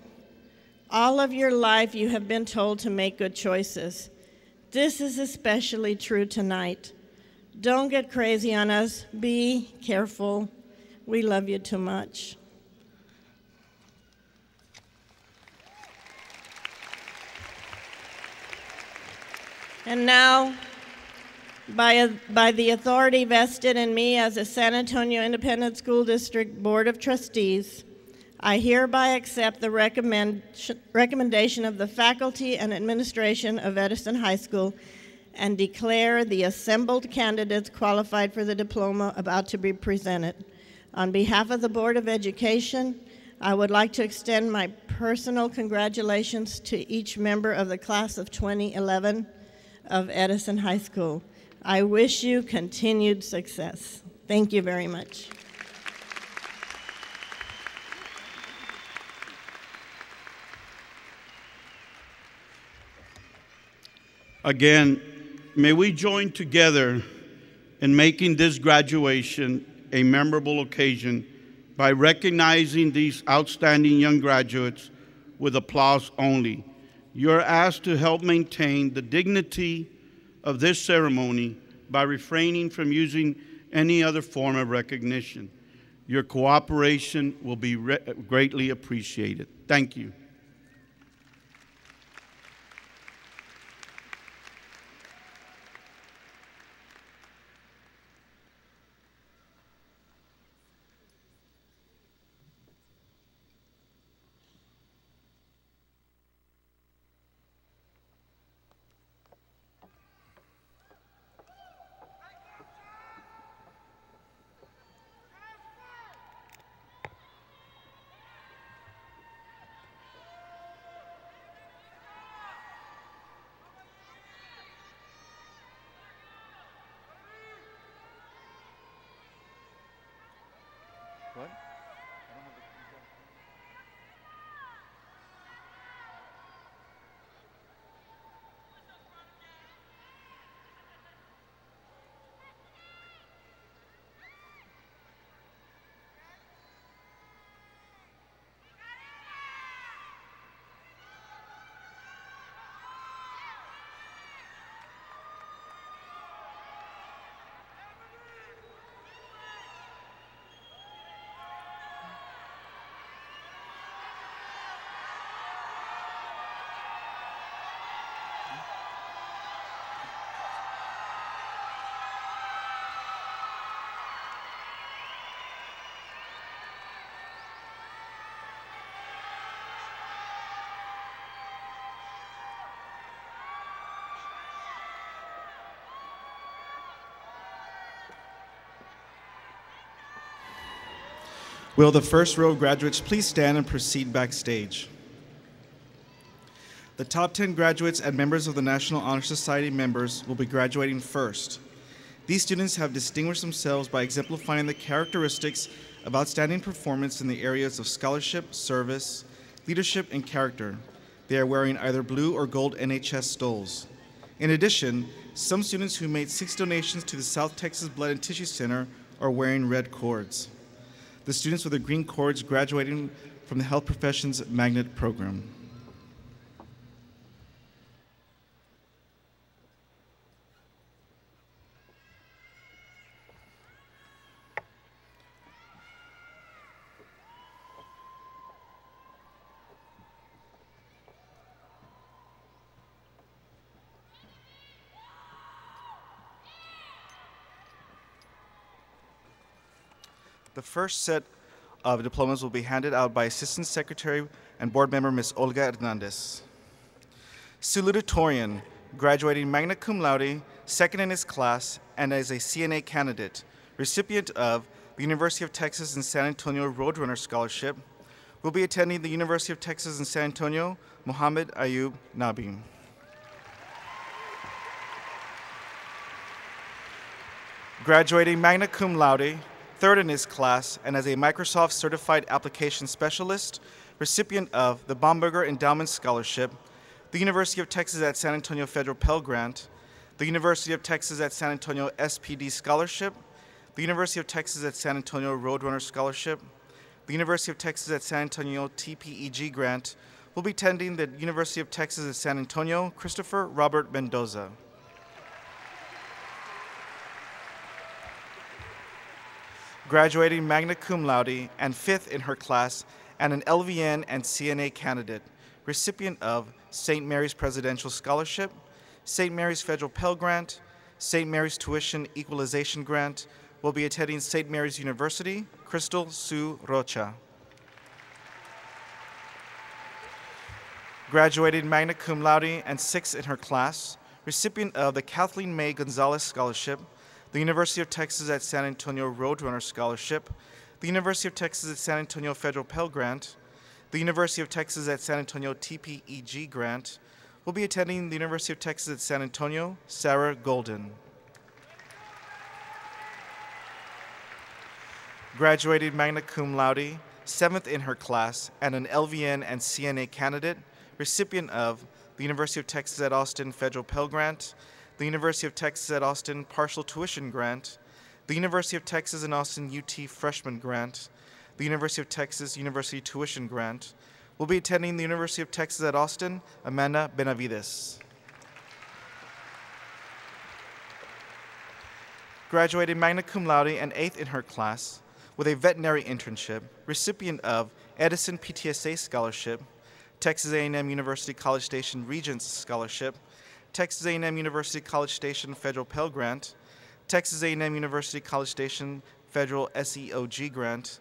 Speaker 10: All of your life you have been told to make good choices. This is especially true tonight. Don't get crazy on us. Be careful. We love you too much. And now, by the authority vested in me as a San Antonio Independent School District Board of Trustees, I hereby accept the recommendation of the faculty and administration of Edison High School and declare the assembled candidates qualified for the diploma about to be presented. On behalf of the Board of Education, I would like to extend my personal congratulations to each member of the class of 2011 of Edison High School. I wish you continued success. Thank you very much.
Speaker 1: Again, may we join together in making this graduation a memorable occasion by recognizing these outstanding young graduates with applause only. You're asked to help maintain the dignity of this ceremony by refraining from using any other form of recognition. Your cooperation will be greatly appreciated. Thank you.
Speaker 2: Will the first row of graduates please stand and proceed backstage? The top 10 graduates and members of the National Honor Society members will be graduating first. These students have distinguished themselves by exemplifying the characteristics of outstanding performance in the areas of scholarship, service, leadership, and character. They are wearing either blue or gold NHS stoles. In addition, some students who made 6 donations to the South Texas Blood and Tissue Center are wearing red cords. The students with the green cords graduating from the Health Professions Magnet Program. The first set of diplomas will be handed out by Assistant Secretary and Board Member Ms. Olga Hernandez. Salutatorian, graduating magna cum laude, second in his class, and as a CNA candidate, recipient of the University of Texas in San Antonio Roadrunner Scholarship, will be attending the University of Texas in San Antonio, Mohammed Ayub Nabi. Graduating magna cum laude, third in his class, and as a Microsoft Certified Application Specialist, recipient of the Baumberger Endowment Scholarship, the University of Texas at San Antonio Federal Pell Grant, the University of Texas at San Antonio SPD Scholarship, the University of Texas at San Antonio Roadrunner Scholarship, the University of Texas at San Antonio TPEG Grant, will be attending the University of Texas at San Antonio, Christopher Robert Mendoza. Graduating magna cum laude and fifth in her class, and an LVN and CNA candidate, recipient of St. Mary's Presidential Scholarship, St. Mary's Federal Pell Grant, St. Mary's Tuition Equalization Grant, will be attending St. Mary's University, Crystal Sue Rocha. Graduating magna cum laude and sixth in her class, recipient of the Kathleen May Gonzalez Scholarship, the University of Texas at San Antonio Roadrunner Scholarship, the University of Texas at San Antonio Federal Pell Grant, the University of Texas at San Antonio TPEG Grant, will be attending the University of Texas at San Antonio, Sarah Golden. Graduated magna cum laude, seventh in her class, and an LVN and CNA candidate, recipient of the University of Texas at Austin Federal Pell Grant, the University of Texas at Austin Partial Tuition Grant, the University of Texas at Austin UT Freshman Grant, the University of Texas University Tuition Grant, will be attending the University of Texas at Austin, Amanda Benavides. Graduated magna cum laude and eighth in her class with a veterinary internship, recipient of Edison PTSA Scholarship, Texas A&M University College Station Regents Scholarship, Texas A&M University College Station Federal Pell Grant, Texas A&M University College Station Federal SEOG Grant,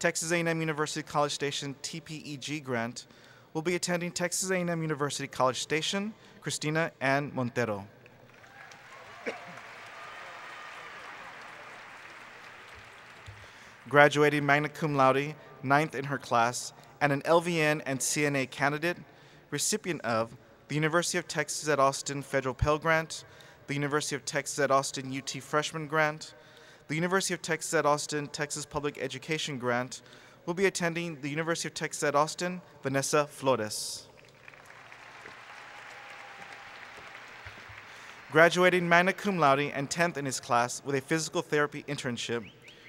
Speaker 2: Texas A&M University College Station TPEG Grant, will be attending Texas A&M University College Station, Christina Ann Montero. Graduating magna cum laude, ninth in her class, and an LVN and CNA candidate, recipient of the University of Texas at Austin Federal Pell Grant, the University of Texas at Austin UT Freshman Grant, the University of Texas at Austin Texas Public Education Grant, will be attending the University of Texas at Austin, Vanessa Flores. Graduating magna cum laude and 10th in his class with a physical therapy internship,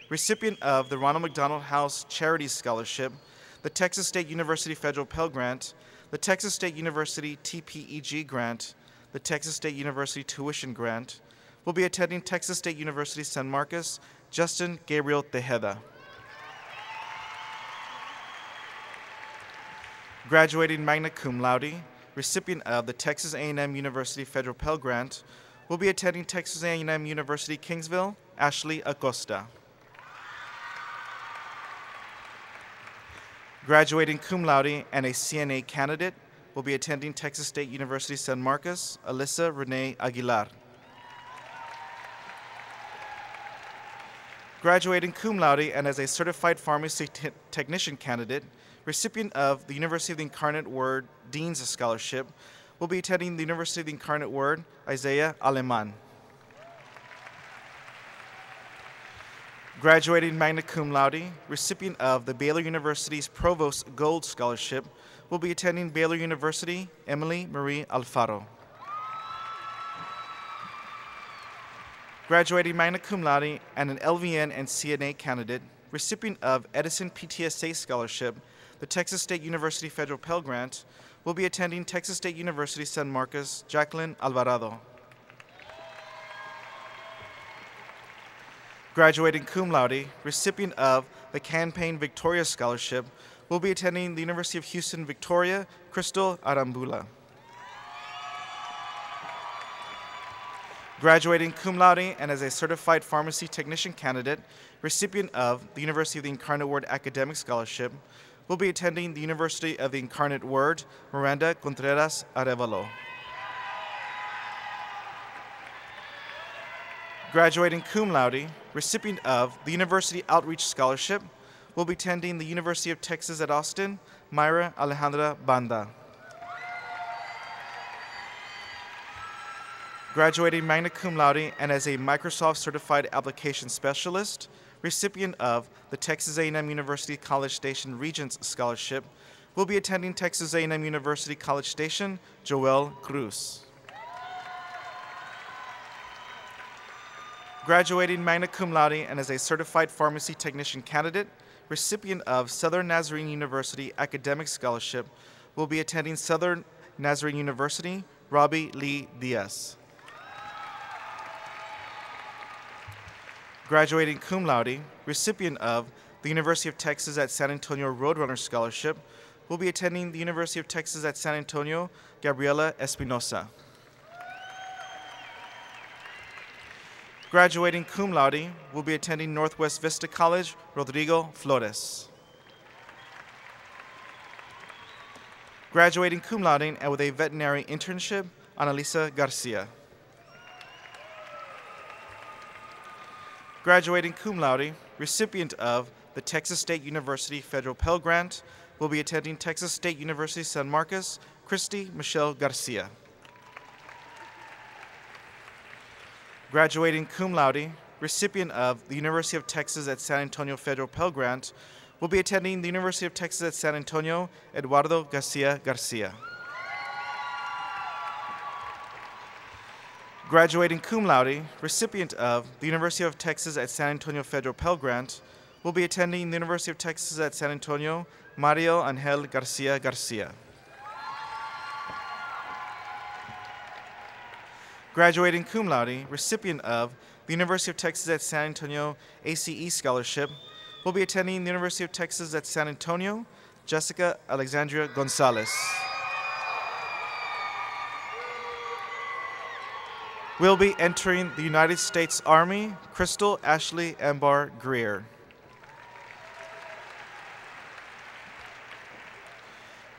Speaker 2: recipient of the Ronald McDonald House Charity Scholarship, the Texas State University Federal Pell Grant, the Texas State University TPEG Grant, the Texas State University Tuition Grant, will be attending Texas State University San Marcos, Justin Gabriel Tejeda. Graduating magna cum laude, recipient of the Texas A&M University Federal Pell Grant, will be attending Texas A&M University Kingsville, Ashley Acosta. Graduating cum laude and a CNA candidate, will be attending Texas State University San Marcos, Alyssa Renee Aguilar. Graduating cum laude and as a certified pharmacy technician candidate, recipient of the University of the Incarnate Word Dean's Scholarship, will be attending the University of the Incarnate Word, Isaiah Aleman. Graduating magna cum laude, recipient of the Baylor University's Provost Gold Scholarship, will be attending Baylor University, Emily Marie Alfaro. Graduating magna cum laude and an LVN and CNA candidate, recipient of Edison PTSA Scholarship, the Texas State University Federal Pell Grant, will be attending Texas State University San Marcos, Jacqueline Alvarado. Graduating cum laude, recipient of the Campaign Victoria Scholarship, will be attending the University of Houston Victoria, Crystal Arambula. Graduating cum laude and as a certified pharmacy technician candidate, recipient of the University of the Incarnate Word Academic Scholarship, will be attending the University of the Incarnate Word, Miranda Contreras Arevalo. Graduating cum laude, recipient of the University Outreach Scholarship, will be attending the University of Texas at Austin, Myra Alejandra Banda. Graduating magna cum laude and as a Microsoft Certified Application Specialist, recipient of the Texas A&M University College Station Regents Scholarship, will be attending Texas A&M University College Station, Joel Cruz. Graduating magna cum laude and as a certified pharmacy technician candidate, recipient of Southern Nazarene University Academic Scholarship, will be attending Southern Nazarene University, Robbie Lee Diaz. Graduating cum laude, recipient of the University of Texas at San Antonio Roadrunner Scholarship, will be attending the University of Texas at San Antonio, Gabriela Espinosa. Graduating cum laude will be attending Northwest Vista College, Rodrigo Flores. Graduating cum laude and with a veterinary internship, Annalisa Garcia. Graduating cum laude, recipient of the Texas State University Federal Pell Grant, will be attending Texas State University San Marcos, Christy Michelle Garcia. Graduating cum laude, recipient of the University of Texas at San Antonio Federal Pell Grant, will be attending the University of Texas at San Antonio, Eduardo Garcia Garcia. Graduating cum laude, recipient of the University of Texas at San Antonio Federal Pell Grant, will be attending the University of Texas at San Antonio, Mario Angel Garcia Garcia. Graduating cum laude, recipient of the University of Texas at San Antonio ACE Scholarship, will be attending the University of Texas at San Antonio, Jessica Alexandria Gonzalez. Will be entering the United States Army, Crystal Ashley Ambar Greer.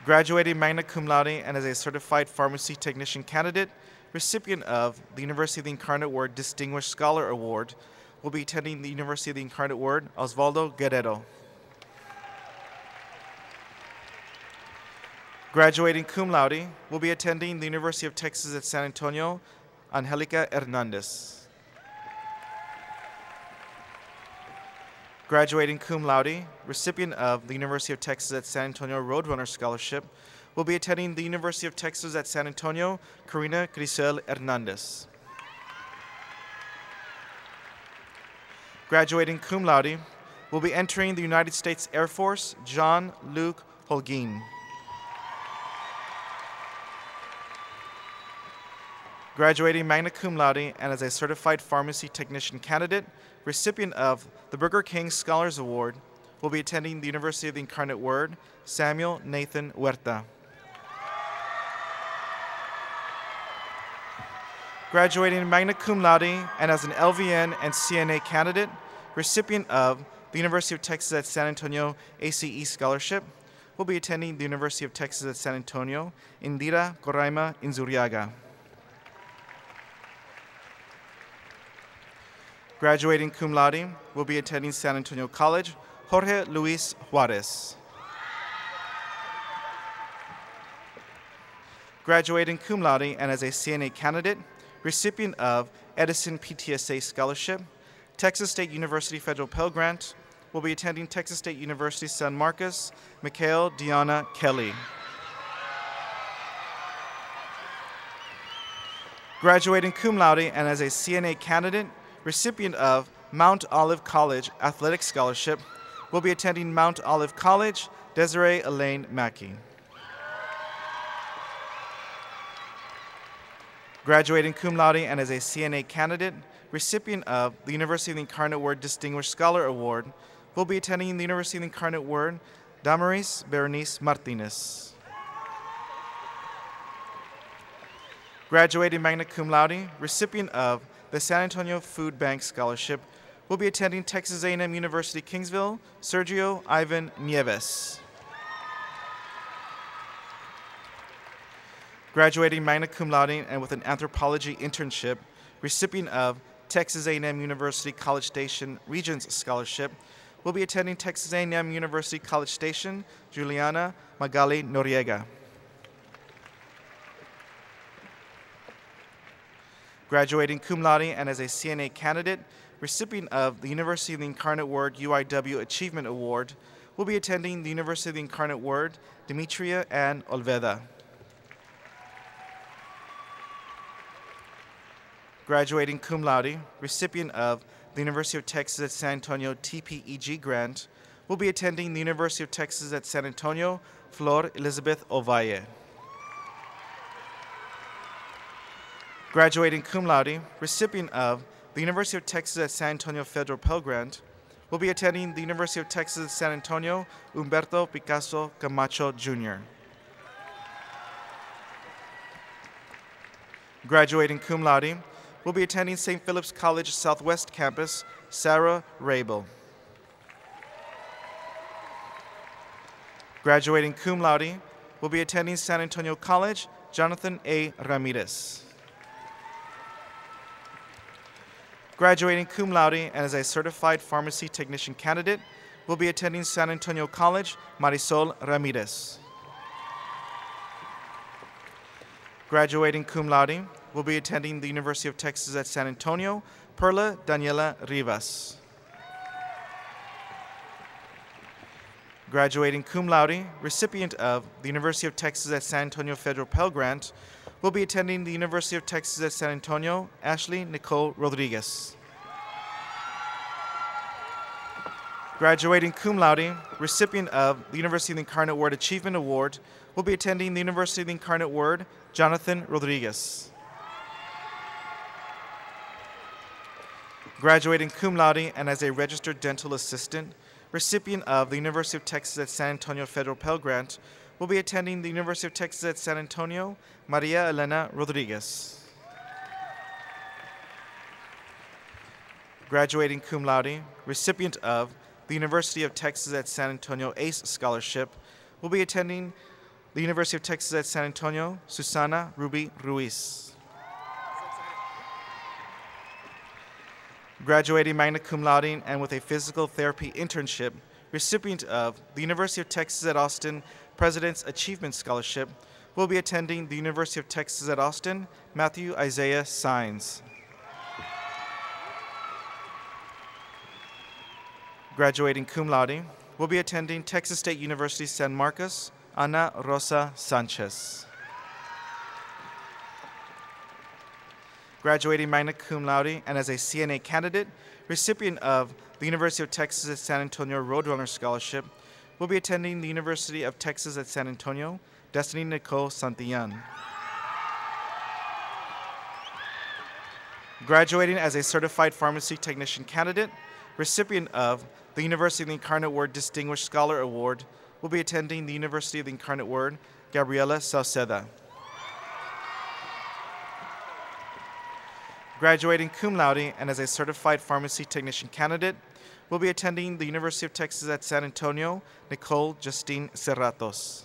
Speaker 2: Graduating magna cum laude and as a certified pharmacy technician candidate, recipient of the University of the Incarnate Word Distinguished Scholar Award, will be attending the University of the Incarnate Word, Osvaldo Guerrero. Graduating cum laude will be attending the University of Texas at San Antonio, Angelica Hernandez. Graduating cum laude, recipient of the University of Texas at San Antonio Roadrunner Scholarship, will be attending the University of Texas at San Antonio, Karina Grisel Hernandez. Graduating cum laude will be entering the United States Air Force, John Luke Holguin. Graduating magna cum laude and as a certified pharmacy technician candidate, recipient of the Burger King Scholars Award, will be attending the University of the Incarnate Word, Samuel Nathan Huerta. Graduating magna cum laude and as an LVN and CNA candidate, recipient of the University of Texas at San Antonio ACE Scholarship, will be attending the University of Texas at San Antonio, Indira Coraima Inzuriaga. Graduating cum laude will be attending San Antonio College, Jorge Luis Juarez. Graduating cum laude and as a CNA candidate, recipient of Edison PTSA Scholarship, Texas State University Federal Pell Grant, will be attending Texas State University San Marcos, Mikhail Diana Kelly. Graduating cum laude and as a CNA candidate, recipient of Mount Olive College Athletic Scholarship, will be attending Mount Olive College, Desiree Elaine Mackey. Graduating cum laude and as a CNA candidate, recipient of the University of the Incarnate Word Distinguished Scholar Award, will be attending the University of the Incarnate Word, Damaris Berenice Martinez. Graduating magna cum laude, recipient of the San Antonio Food Bank Scholarship, will be attending Texas A&M University Kingsville, Sergio Ivan Nieves. Graduating magna cum laude and with an anthropology internship, recipient of Texas A&M University College Station Regents Scholarship, will be attending Texas A&M University College Station, Juliana Magali Noriega. Graduating cum laude and as a CNA candidate, recipient of the University of the Incarnate Word UIW Achievement Award, will be attending the University of the Incarnate Word, Demetria Ann Olveda. Graduating cum laude, recipient of the University of Texas at San Antonio TPEG grant, will be attending the University of Texas at San Antonio, Flor Elizabeth Ovalle. Graduating cum laude, recipient of the University of Texas at San Antonio Federal Pell Grant, will be attending the University of Texas at San Antonio, Humberto Picasso Camacho, Jr. Graduating cum laude, will be attending St. Philip's College Southwest Campus, Sarah Rabel. Graduating cum laude, will be attending San Antonio College, Jonathan A. Ramirez. Graduating cum laude and as a certified pharmacy technician candidate, will be attending San Antonio College, Marisol Ramirez. Graduating cum laude, will be attending the University of Texas at San Antonio, Perla Daniela Rivas. Graduating cum laude, recipient of the University of Texas at San Antonio Federal Pell Grant, will be attending the University of Texas at San Antonio, Ashley Nicole Rodriguez. Graduating cum laude, recipient of the University of the Incarnate Word Achievement Award, will be attending the University of the Incarnate Word, Jonathan Rodriguez. Graduating cum laude and as a registered dental assistant, recipient of the University of Texas at San Antonio Federal Pell Grant, will be attending the University of Texas at San Antonio, Maria Elena Rodriguez. Graduating cum laude, recipient of the University of Texas at San Antonio ACE Scholarship, will be attending the University of Texas at San Antonio, Susana Ruby Ruiz. Graduating magna cum laude and with a physical therapy internship, recipient of the University of Texas at Austin President's Achievement Scholarship, will be attending the University of Texas at Austin, Matthew Isaiah Sines. Graduating cum laude, will be attending Texas State University San Marcos, Ana Rosa Sanchez. Graduating magna cum laude and as a CNA candidate, recipient of the University of Texas at San Antonio Roadrunner Scholarship, will be attending the University of Texas at San Antonio, Destiny Nicole Santillan. Graduating as a certified pharmacy technician candidate, recipient of the University of the Incarnate Word Distinguished Scholar Award, will be attending the University of the Incarnate Word, Gabriela Sauceda. Graduating cum laude and as a certified pharmacy technician candidate, will be attending the University of Texas at San Antonio, Nicole Justine Serratos.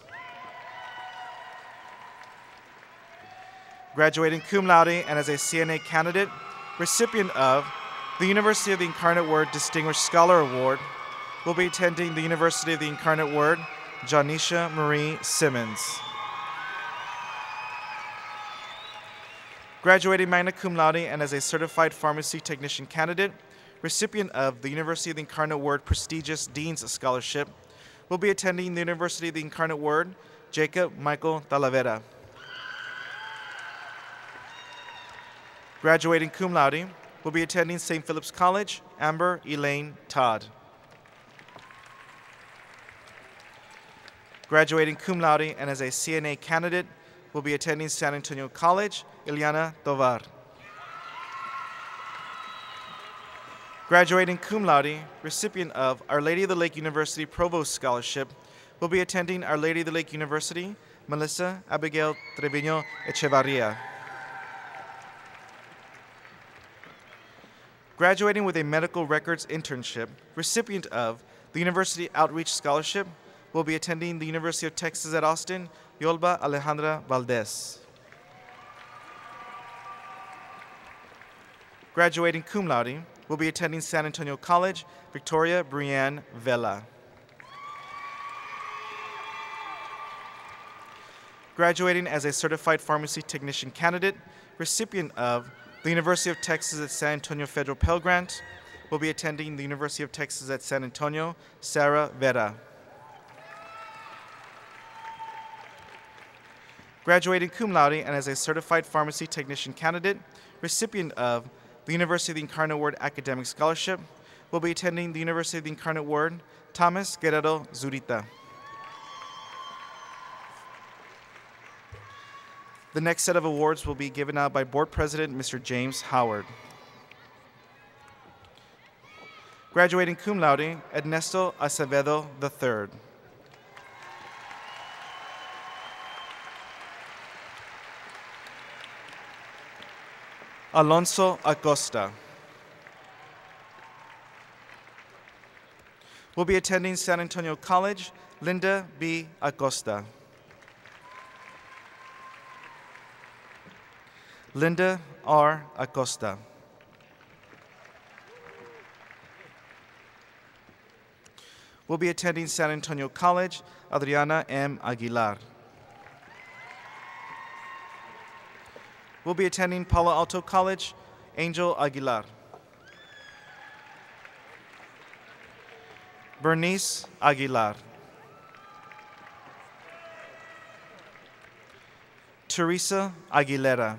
Speaker 2: Graduating cum laude and as a CNA candidate, recipient of the University of the Incarnate Word Distinguished Scholar Award will be attending the University of the Incarnate Word, Janisha Marie Simmons. Graduating magna cum laude and as a certified pharmacy technician candidate, recipient of the University of the Incarnate Word prestigious Dean's Scholarship, will be attending the University of the Incarnate Word, Jacob Michael Talavera. Graduating cum laude will be attending St. Philip's College, Amber Elaine Todd. Graduating cum laude and as a CNA candidate will be attending San Antonio College, Ileana Tovar. Graduating cum laude, recipient of Our Lady of the Lake University Provost Scholarship, will be attending Our Lady of the Lake University, Melissa Abigail Treviño Echevarria. Graduating with a medical records internship, recipient of the University Outreach Scholarship, will be attending the University of Texas at Austin, Yolba Alejandra Valdez. Graduating cum laude will be attending San Antonio College, Victoria Brianne Vela. Graduating as a certified pharmacy technician candidate, recipient of the University of Texas at San Antonio Federal Pell Grant, will be attending the University of Texas at San Antonio, Sarah Vera. Graduating cum laude and as a certified pharmacy technician candidate, recipient of the University of the Incarnate Word Academic Scholarship, will be attending the University of the Incarnate Word, Thomas Guerrero Zurita. The next set of awards will be given out by Board President Mr. James Howard. Graduating cum laude, Ernesto Acevedo III. Alonso Acosta. Will be attending San Antonio College, Linda B. Acosta. Linda R. Acosta. Will be attending San Antonio College, Adriana M. Aguilar. Will be attending Palo Alto College, Angel Aguilar. Bernice Aguilar. Teresa Aguilera.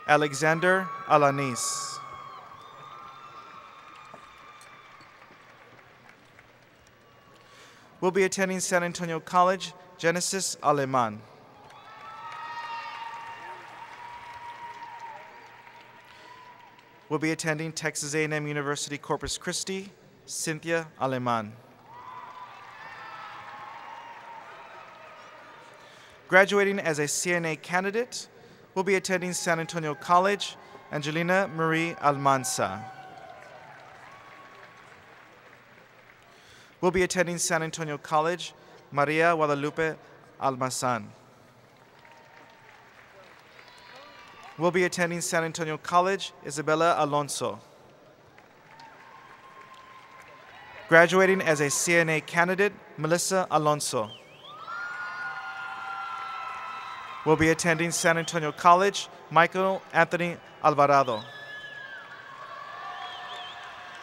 Speaker 2: Alexander Alanis. Will be attending San Antonio College, Genesis Aleman. Will be attending Texas A&M University Corpus Christi, Cynthia Aleman. Graduating as a CNA candidate, will be attending San Antonio College, Angelina Marie Almanza. Will be attending San Antonio College, Maria Guadalupe Almazan. Will be attending San Antonio College, Isabella Alonso. Graduating as a CNA candidate, Melissa Alonso. Will be attending San Antonio College, Michael Anthony Alvarado.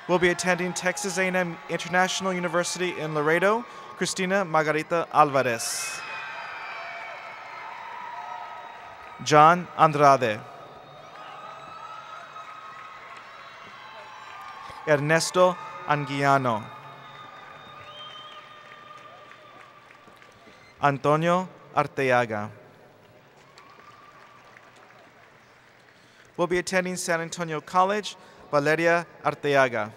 Speaker 2: Will be attending Texas A&M International University in Laredo, Cristina Margarita Alvarez. John Andrade. Ernesto Anguiano. Antonio Arteaga. Will be attending San Antonio College, Valeria Arteaga.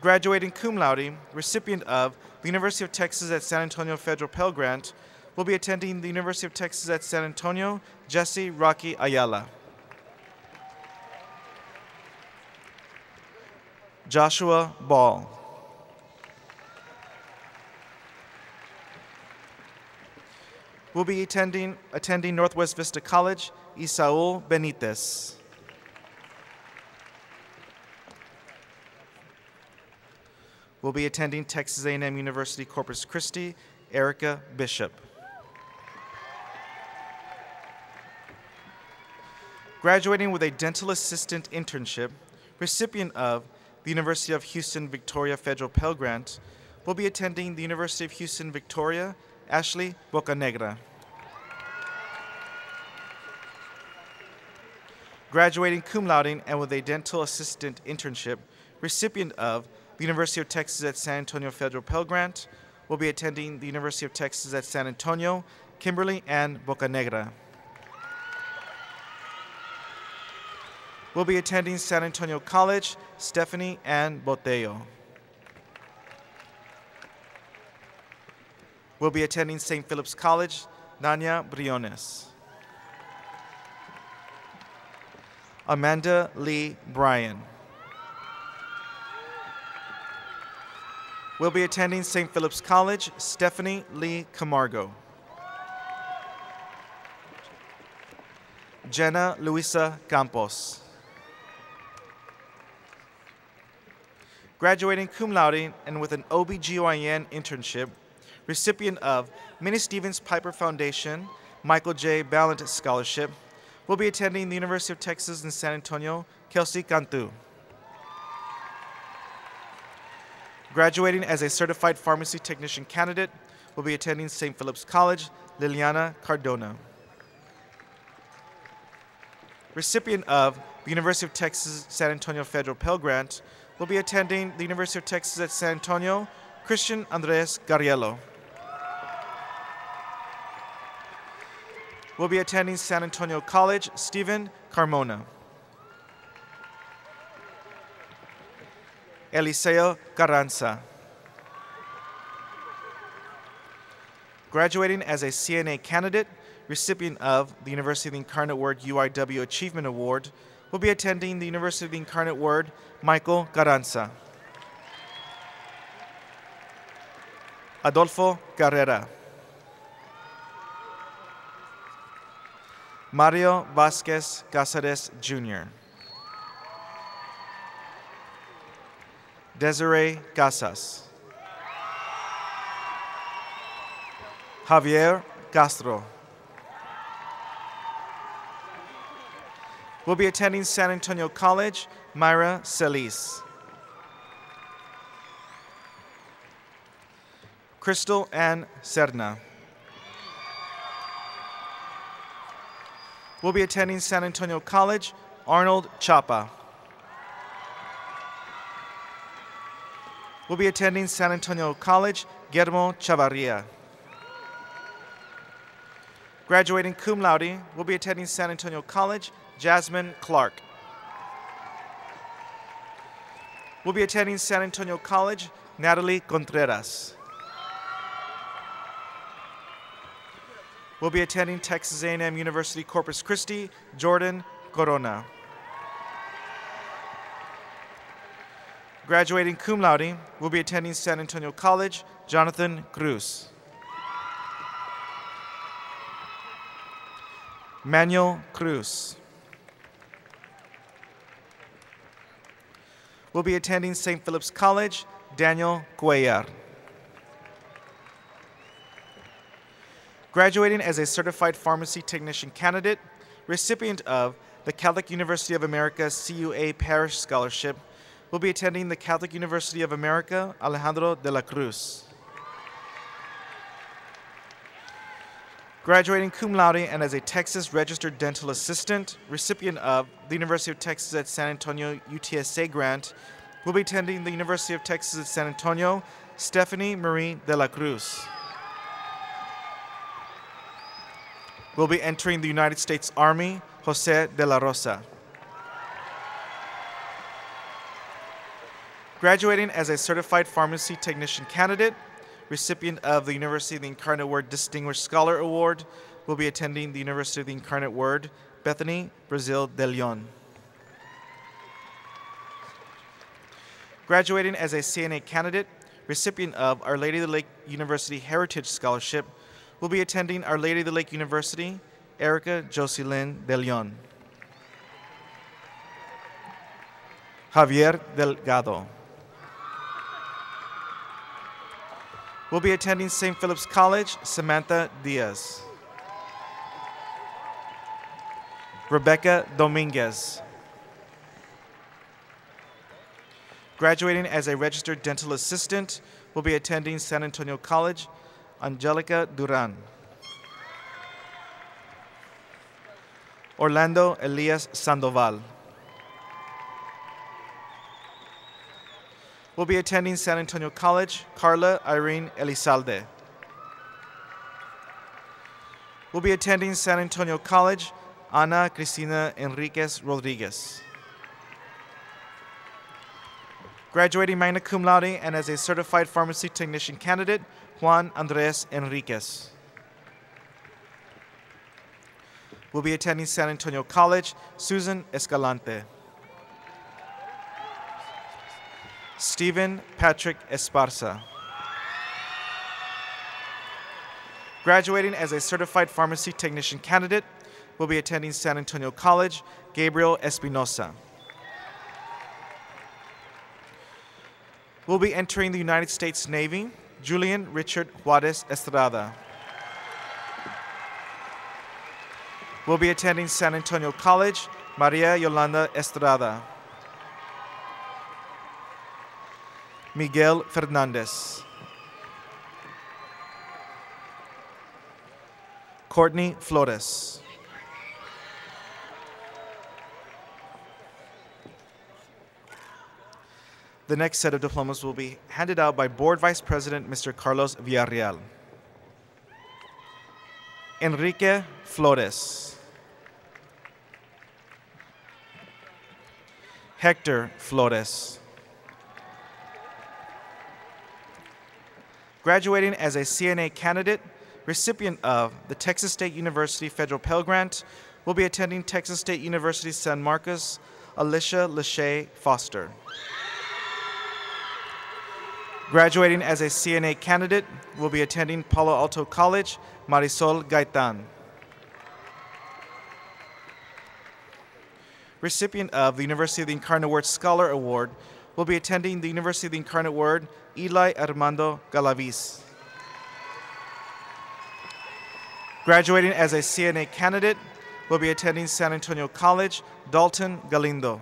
Speaker 2: Graduating cum laude, recipient of the University of Texas at San Antonio Federal Pell Grant, will be attending the University of Texas at San Antonio, Jesse Rocky Ayala. Joshua Ball. will be attending Northwest Vista College, Isaul Benitez. Will be attending Texas A&M University Corpus Christi, Erica Bishop. Graduating with a dental assistant internship, recipient of the University of Houston Victoria Federal Pell Grant, will be attending the University of Houston Victoria, Ashley Bocanegra. Graduating cum laude and with a dental assistant internship, recipient of the University of Texas at San Antonio Federal Pell Grant, will be attending the University of Texas at San Antonio, Kimberly Ann Bocanegra. Will be attending San Antonio College, Stephanie Ann Botello. Will be attending St. Philip's College, Nanya Briones. Amanda Lee Bryan. Will be attending St. Philip's College, Stephanie Lee Camargo. Jenna Luisa Campos. Graduating cum laude and with an OBGYN internship, recipient of Minnie Stevens Piper Foundation, Michael J. Ballant Scholarship, will be attending the University of Texas in San Antonio, Kelsey Cantu. Graduating as a certified pharmacy technician candidate, will be attending St. Philip's College, Liliana Cardona. Recipient of the University of Texas San Antonio Federal Pell Grant, will be attending the University of Texas at San Antonio, Christian Andres Garriello. Will be attending San Antonio College, Stephen Carmona. Eliseo Carranza. Graduating as a CNA candidate, recipient of the University of the Incarnate Word UIW Achievement Award, will be attending the University of the Incarnate Word, Michael Carranza. Adolfo Carrera. Mario Vasquez Casares Jr. Desiree Casas. Javier Castro. Will be attending San Antonio College, Myra Celis. Crystal Ann Serna. Will be attending San Antonio College, Arnold Chapa. Will be attending San Antonio College, Guillermo Chavarria. Graduating cum laude, will be attending San Antonio College, Jasmine Clark. Will be attending San Antonio College, Natalie Contreras. Will be attending Texas A&M University Corpus Christi, Jordan Corona. Graduating cum laude, will be attending San Antonio College, Jonathan Cruz. Manuel Cruz. Will be attending St. Philip's College, Daniel Cuellar. Graduating as a certified pharmacy technician candidate, recipient of the Catholic University of America CUA Parish Scholarship, will be attending the Catholic University of America, Alejandro de la Cruz. Graduating cum laude and as a Texas Registered Dental Assistant, recipient of the University of Texas at San Antonio UTSA grant, will be attending the University of Texas at San Antonio, Stephanie Marie de la Cruz. Will be entering the United States Army, Jose de la Rosa. Graduating as a certified pharmacy technician candidate, recipient of the University of the Incarnate Word Distinguished Scholar Award, will be attending the University of the Incarnate Word, Bethany, Brazil de Leon. Graduating as a CNA candidate, recipient of Our Lady of the Lake University Heritage Scholarship, will be attending Our Lady of the Lake University, Erica Jocelyn De Leon. Javier Delgado will be attending St. Philip's College, Samantha Diaz. Rebecca Dominguez. Graduating as a registered dental assistant, will be attending San Antonio College, Angelica Duran. Orlando Elias Sandoval will be attending San Antonio College, Carla Irene Elizalde. Will be attending San Antonio College, Ana Cristina Enriquez Rodriguez. Graduating magna cum laude and as a certified pharmacy technician candidate, Juan Andres Enriquez. Will be attending San Antonio College, Susan Escalante. Stephen Patrick Esparza. Graduating as a certified pharmacy technician candidate, will be attending San Antonio College, Gabriel Espinosa. Will be entering the United States Navy, Julian Richard Juarez Estrada. Will be attending San Antonio College, Maria Yolanda Estrada. Miguel Fernandez. Courtney Flores. The next set of diplomas will be handed out by Board Vice President Mr. Carlos Villarreal. Enrique Flores. Hector Flores. Graduating as a CNA candidate, recipient of the Texas State University Federal Pell Grant, will be attending Texas State University San Marcos, Alicia Lachey Foster. Graduating as a CNA candidate, will be attending Palo Alto College, Marisol Gaitan. Recipient of the University of the Incarnate Word Scholar Award, will be attending the University of the Incarnate Word, Eli Armando Galaviz. Graduating as a CNA candidate, will be attending San Antonio College, Dalton Galindo.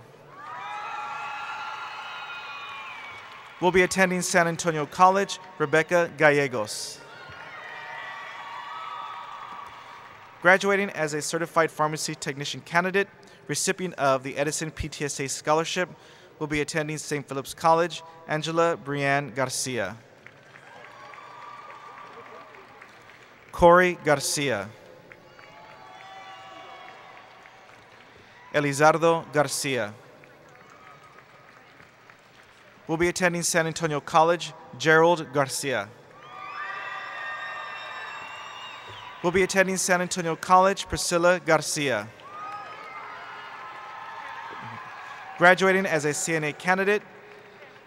Speaker 2: Will be attending San Antonio College, Rebecca Gallegos. Graduating as a certified pharmacy technician candidate, recipient of the Edison PTSA Scholarship, will be attending St. Philip's College, Angela Brianne Garcia. Corey Garcia. Elizardo Garcia. Will be attending San Antonio College, Gerald Garcia. Will be attending San Antonio College, Priscilla Garcia. Graduating as a CNA candidate,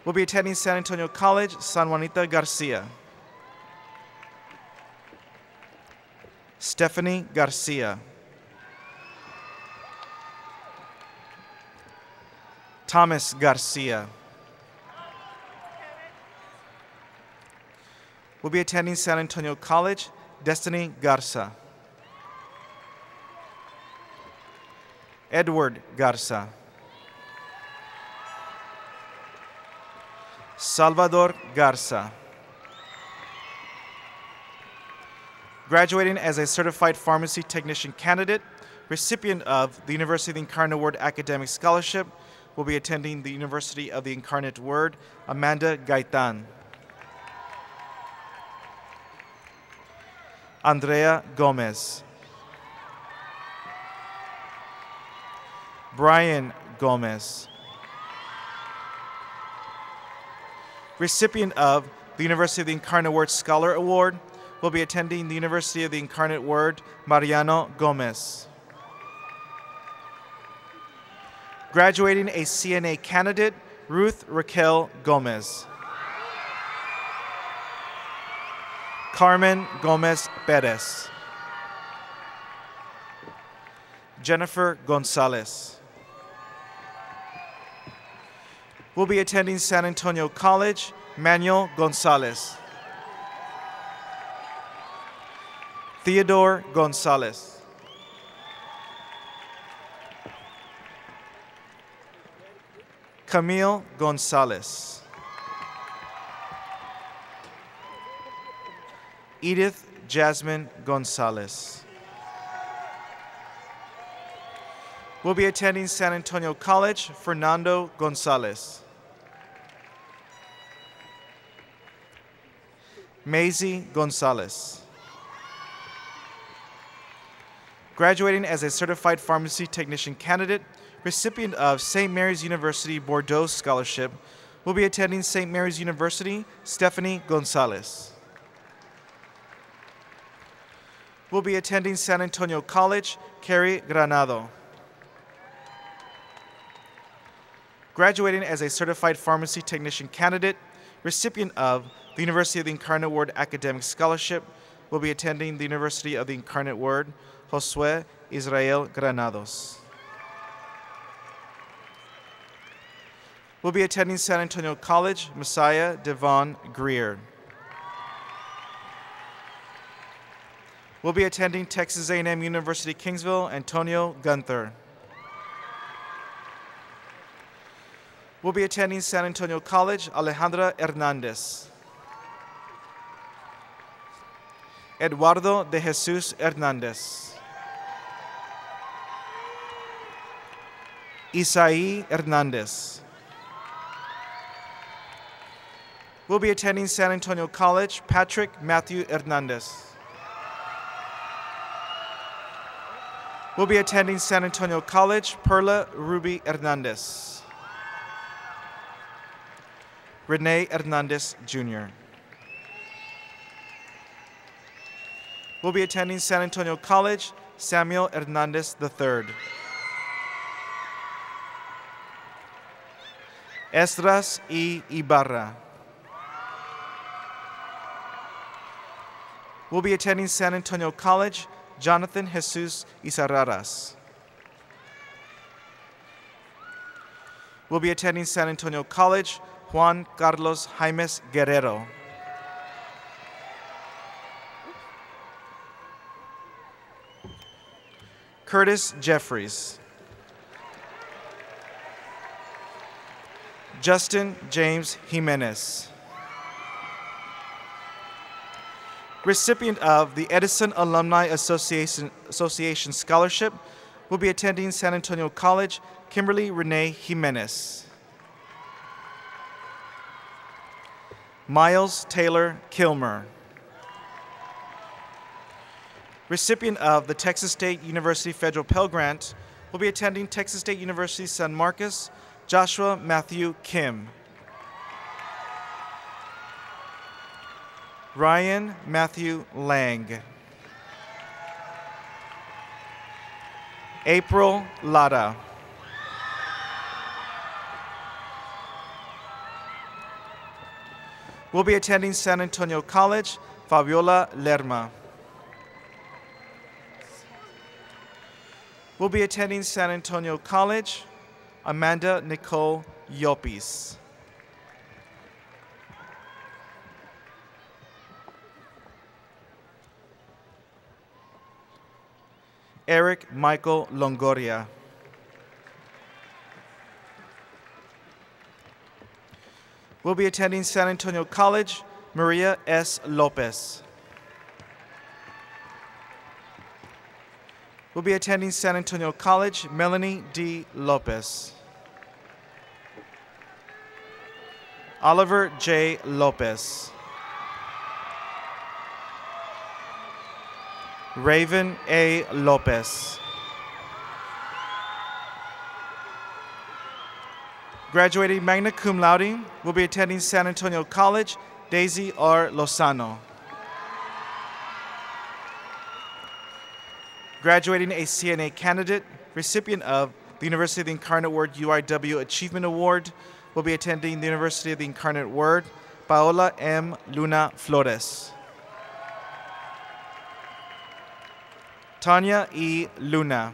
Speaker 2: will be attending San Antonio College, San Juanita Garcia. Stephanie Garcia. Thomas Garcia. Will be attending San Antonio College, Destiny Garza. Edward Garza. Salvador Garza. Graduating as a certified pharmacy technician candidate, recipient of the University of the Incarnate Word Academic Scholarship, will be attending the University of the Incarnate Word, Amanda Gaitan. Andrea Gomez. Brian Gomez. Recipient of the University of the Incarnate Word Scholar Award, will be attending the University of the Incarnate Word, Mariano Gomez. Graduating a CNA candidate, Ruth Raquel Gomez. Carmen Gomez Perez. Jennifer Gonzalez. Will be attending San Antonio College, Manuel Gonzalez. Theodore Gonzalez. Camille Gonzalez. Edith Jasmine Gonzalez. Will be attending San Antonio College, Fernando Gonzalez. Maisie Gonzalez. Graduating as a certified pharmacy technician candidate, recipient of St. Mary's University Bordeaux Scholarship, will be attending St. Mary's University, Stephanie Gonzalez. Will be attending San Antonio College, Carrie Granado. Graduating as a certified pharmacy technician candidate, recipient of the University of the Incarnate Word Academic Scholarship, will be attending the University of the Incarnate Word, Josue Israel Granados. Will be attending San Antonio College, Messiah Devon Greer. Will be attending Texas A&M University Kingsville, Antonio Gunther. Will be attending San Antonio College, Alejandra Hernandez. Eduardo de Jesus Hernandez. Isaí Hernandez. Will be attending San Antonio College, Patrick Matthew Hernandez. Will be attending San Antonio College, Perla Ruby Hernandez. Renee Hernandez, Jr. Will be attending San Antonio College, Samuel Hernandez III. Esdras E. Ibarra. Will be attending San Antonio College, Jonathan Jesus Izarraras. Will be attending San Antonio College, Juan Carlos Jaimes Guerrero. Curtis Jeffries. Justin James Jimenez. Recipient of the Edison Alumni Association Scholarship, will be attending San Antonio College, Kimberly Renee Jimenez. Miles Taylor Kilmer. Recipient of the Texas State University Federal Pell Grant, will be attending Texas State University San Marcos, Joshua Matthew Kim. Ryan Matthew Lang. April Lara. Will be attending San Antonio College, Fabiola Lerma. Will be attending San Antonio College, Amanda Nicole Yopis. Eric Michael Longoria. Will be attending San Antonio College, Maria S. Lopez. Will be attending San Antonio College, Melanie D. Lopez. Oliver J. Lopez. Raven A. Lopez. Graduating magna cum laude, will be attending San Antonio College, Daisy R. Lozano. Graduating a CNA candidate, recipient of the University of the Incarnate Word UIW Achievement Award, will be attending the University of the Incarnate Word, Paola M. Luna Flores. Tanya E. Luna.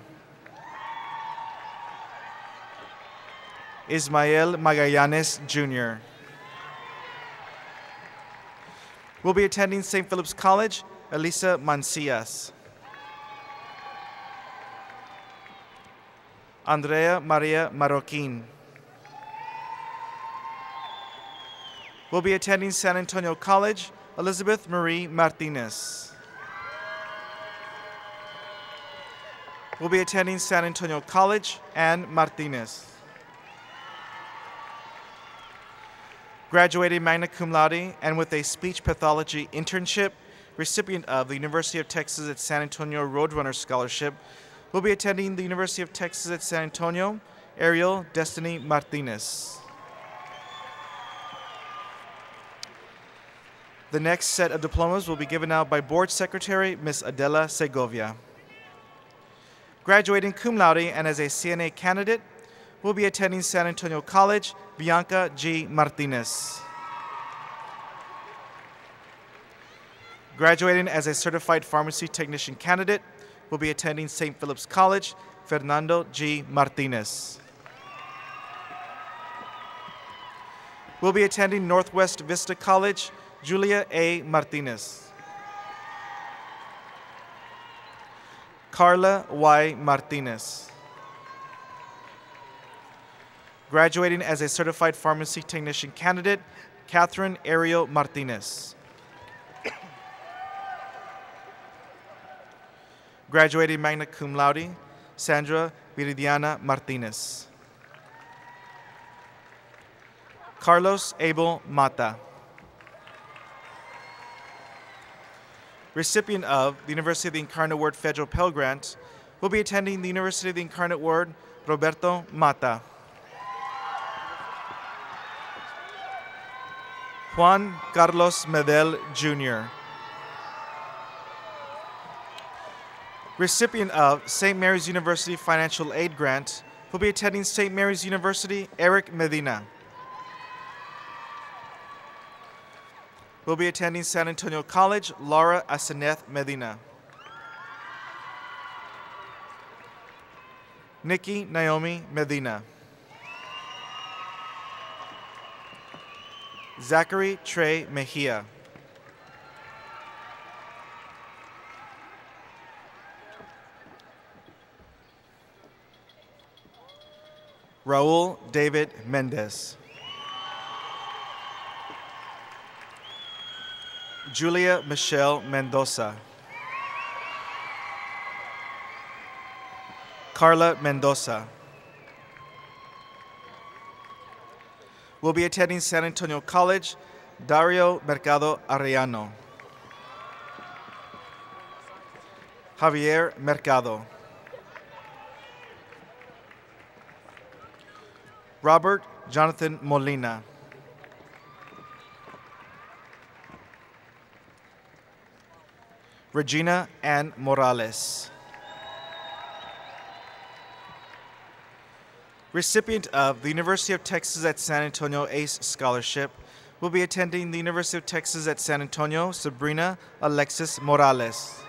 Speaker 2: Ismael Magallanes, Jr. Will be attending St. Philip's College, Elisa Mancias. Andrea Maria Marroquin. Will be attending San Antonio College, Elizabeth Marie Martinez. Will be attending San Antonio College, Ann Martinez. Graduating magna cum laude and with a speech pathology internship, recipient of the University of Texas at San Antonio Roadrunner Scholarship, will be attending the University of Texas at San Antonio, Ariel Destiny Martinez. The next set of diplomas will be given out by Board Secretary Ms. Adela Segovia. Graduating cum laude and as a CNA candidate, will be attending San Antonio College, Bianca G. Martinez. Graduating as a certified pharmacy technician candidate, will be attending St. Philip's College, Fernando G. Martinez. Will be attending Northwest Vista College, Julia A. Martinez. Carla Y. Martinez. Graduating as a certified pharmacy technician candidate, Catherine Ariel Martinez. Graduating magna cum laude, Sandra Viridiana Martinez. Carlos Abel Mata. Recipient of the University of the Incarnate Word Federal Pell Grant, will be attending the University of the Incarnate Word, Roberto Mata. Juan Carlos Medel, Jr. Recipient of St. Mary's University Financial Aid Grant, will be attending St. Mary's University, Eric Medina. Will be attending San Antonio College, Laura Aseneth Medina. Nikki Naomi Medina. Zachary Trey Mejia. Raul David Mendez. Julia Michelle Mendoza. Carla Mendoza. Will be attending San Antonio College, Dario Mercado Arellano. Javier Mercado. Robert Jonathan Molina. Regina Ann Morales. Recipient of the University of Texas at San Antonio ACE Scholarship, will be attending the University of Texas at San Antonio, Sabrina Alexis Morales.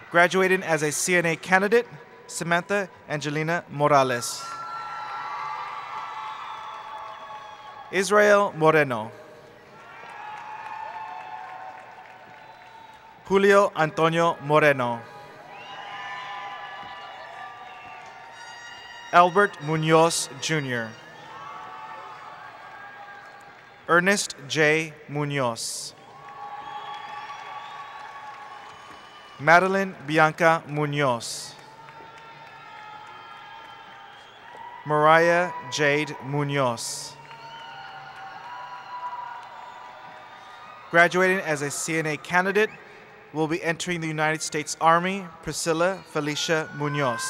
Speaker 2: Graduating as a CNA candidate, Samantha Angelina Morales. Israel Moreno. Julio Antonio Moreno. Albert Munoz, Jr. Ernest J. Munoz. Madeline Bianca Munoz. Mariah Jade Munoz. Graduating as a CNA candidate, will be entering the United States Army, Priscilla Felicia Munoz.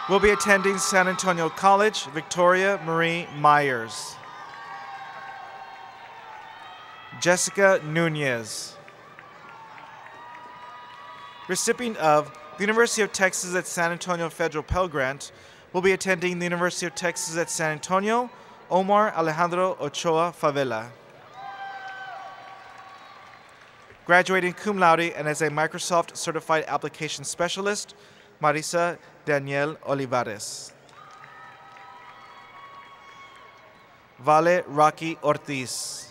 Speaker 2: Will be attending San Antonio College, Victoria Marie Myers. Jessica Nunez. Recipient of the University of Texas at San Antonio Federal Pell Grant, will be attending the University of Texas at San Antonio, Omar Alejandro Ochoa Favela. Graduating cum laude and as a Microsoft Certified Application Specialist, Marisa Danielle Olivares. Vale Rocky Ortiz.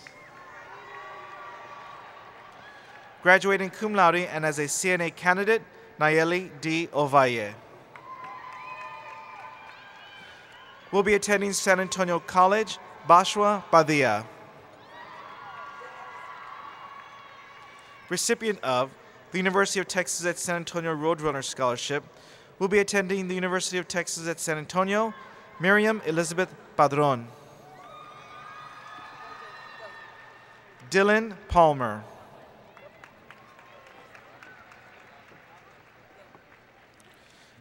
Speaker 2: Graduating cum laude and as a CNA candidate, Nayeli D. Ovalle. Will be attending San Antonio College, Bashwa Padilla. Recipient of the University of Texas at San Antonio Roadrunner Scholarship, will be attending the University of Texas at San Antonio, Miriam Elizabeth Padron. Dylan Palmer.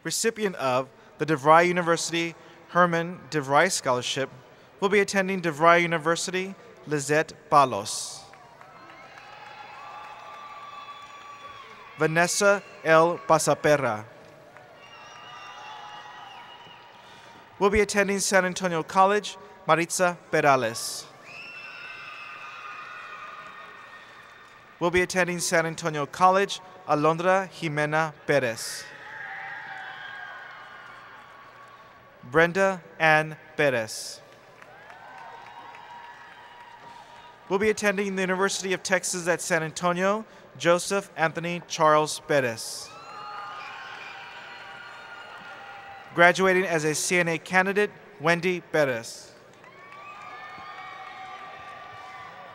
Speaker 2: Recipient of the DeVry University Herman DeVry Scholarship, will be attending DeVry University, Lizette Palos. Vanessa L. Pasaperra. Will be attending San Antonio College, Maritza Perales. Will be attending San Antonio College, Alondra Jimena Perez. Brenda Ann Perez. Will be attending the University of Texas at San Antonio, Joseph Anthony Charles Perez. Graduating as a CNA candidate, Wendy Perez.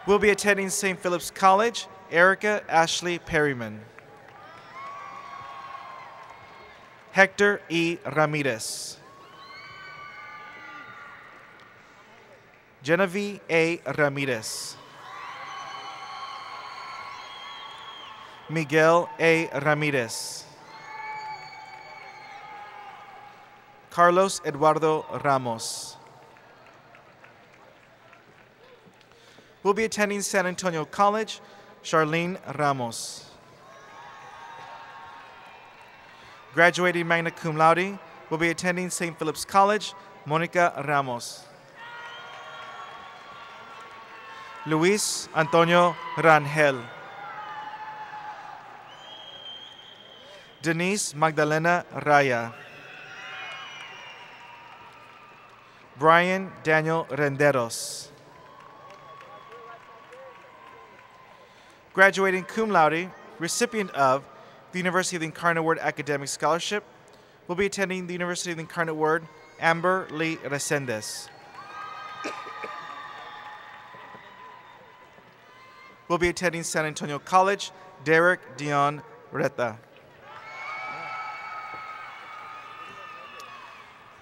Speaker 2: Will be attending St. Philip's College, Erica Ashley Perryman. Hector E. Ramirez. Genevieve A. Ramirez. Miguel A. Ramirez. Carlos Eduardo Ramos. Will be attending San Antonio College, Charlene Ramos. Graduating magna cum laude, will be attending St. Philip's College, Monica Ramos. Luis Antonio Rangel. Denise Magdalena Raya. Brian Daniel Renderos. Graduating cum laude, recipient of the University of the Incarnate Word Academic Scholarship, will be attending the University of the Incarnate Word, Amber Lee Resendez. Will be attending San Antonio College, Derek Dion Reta.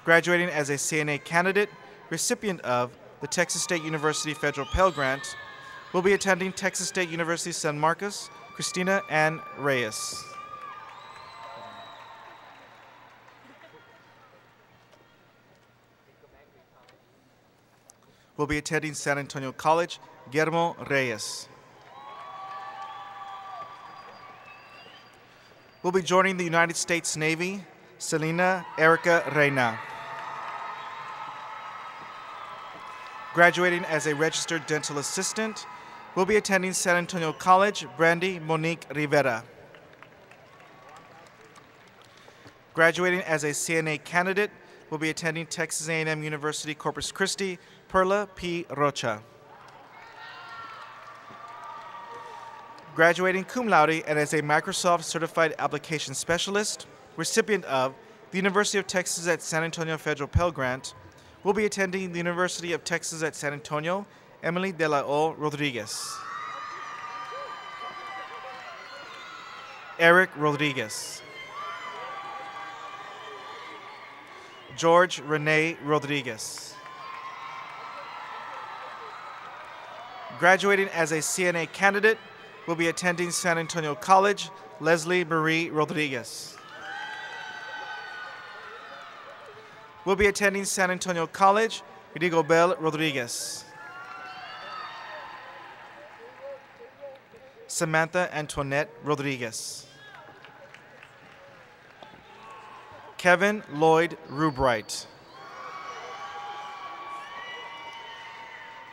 Speaker 2: Graduating as a CNA candidate, recipient of the Texas State University Federal Pell Grant, will be attending Texas State University San Marcos, Christina Ann Reyes. Will be attending San Antonio College, Guillermo Reyes. Will be joining the United States Navy, Selena Erica Reina. Graduating as a registered dental assistant, will be attending San Antonio College, Brandy Monique Rivera. Graduating as a CNA candidate, will be attending Texas A&M University Corpus Christi, Perla P. Rocha. Graduating cum laude and as a Microsoft Certified Application Specialist, recipient of the University of Texas at San Antonio Federal Pell Grant, will be attending the University of Texas at San Antonio, Emily De La O. Rodriguez. Eric Rodriguez. George Rene Rodriguez. Graduating as a CNA candidate, will be attending San Antonio College, Leslie Marie Rodriguez. Will be attending San Antonio College, Rigobel Rodriguez. Samantha Antoinette Rodriguez. Kevin Lloyd Rubright.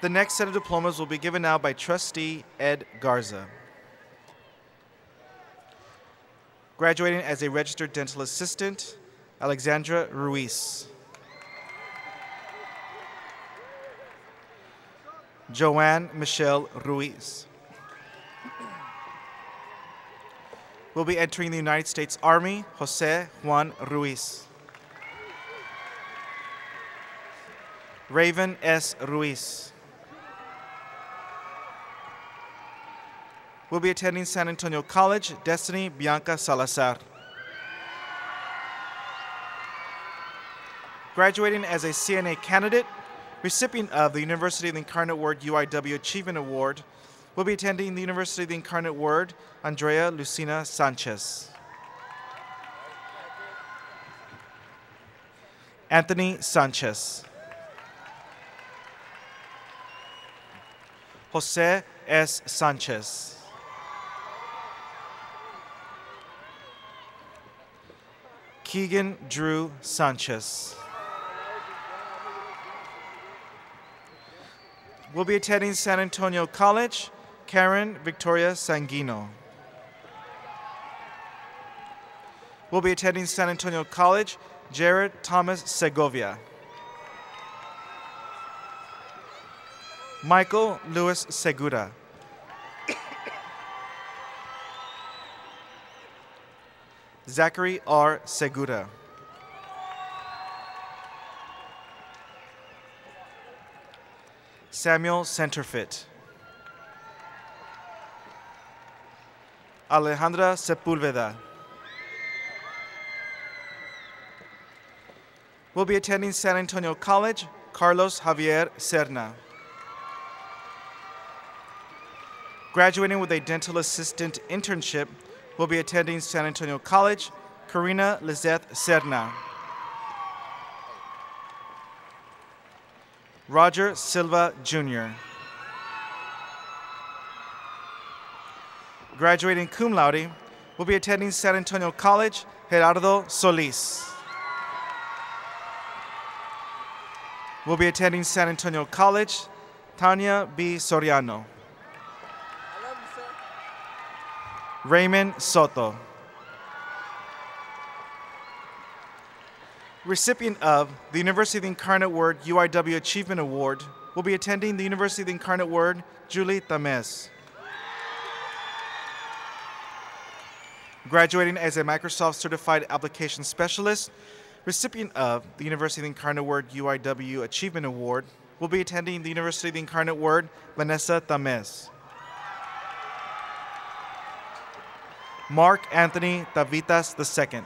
Speaker 2: The next set of diplomas will be given out by Trustee Ed Garza. Graduating as a registered dental assistant, Alexandra Ruiz. Joanne Michelle Ruiz. Will be entering the United States Army, Jose Juan Ruiz. Raven S. Ruiz. Will be attending San Antonio College, Destiny Bianca Salazar. Graduating as a CNA candidate, recipient of the University of the Incarnate Word UIW Achievement Award, will be attending the University of the Incarnate Word, Andrea Lucina Sanchez. Anthony Sanchez. Jose S. Sanchez. Keegan Drew Sanchez. Will be attending San Antonio College, Karen Victoria Sanguino. Will be attending San Antonio College, Jared Thomas Segovia. Michael Luis Segura. Zachary R. Segura. Samuel Centerfit. Alejandra Sepulveda. Will be attending San Antonio College, Carlos Javier Serna. Graduating with a dental assistant internship, will be attending San Antonio College, Karina Lizeth Serna. Roger Silva, Jr. Graduating cum laude, will be attending San Antonio College, Gerardo Solis. Will be attending San Antonio College, Tanya B. Soriano. Raymond Soto. Recipient of the University of the Incarnate Word UIW Achievement Award, will be attending the University of the Incarnate Word, Julie Tamez. Graduating as a Microsoft Certified Application Specialist, recipient of the University of the Incarnate Word UIW Achievement Award, will be attending the University of the Incarnate Word, Vanessa Tamez. Mark Anthony Tavitas II.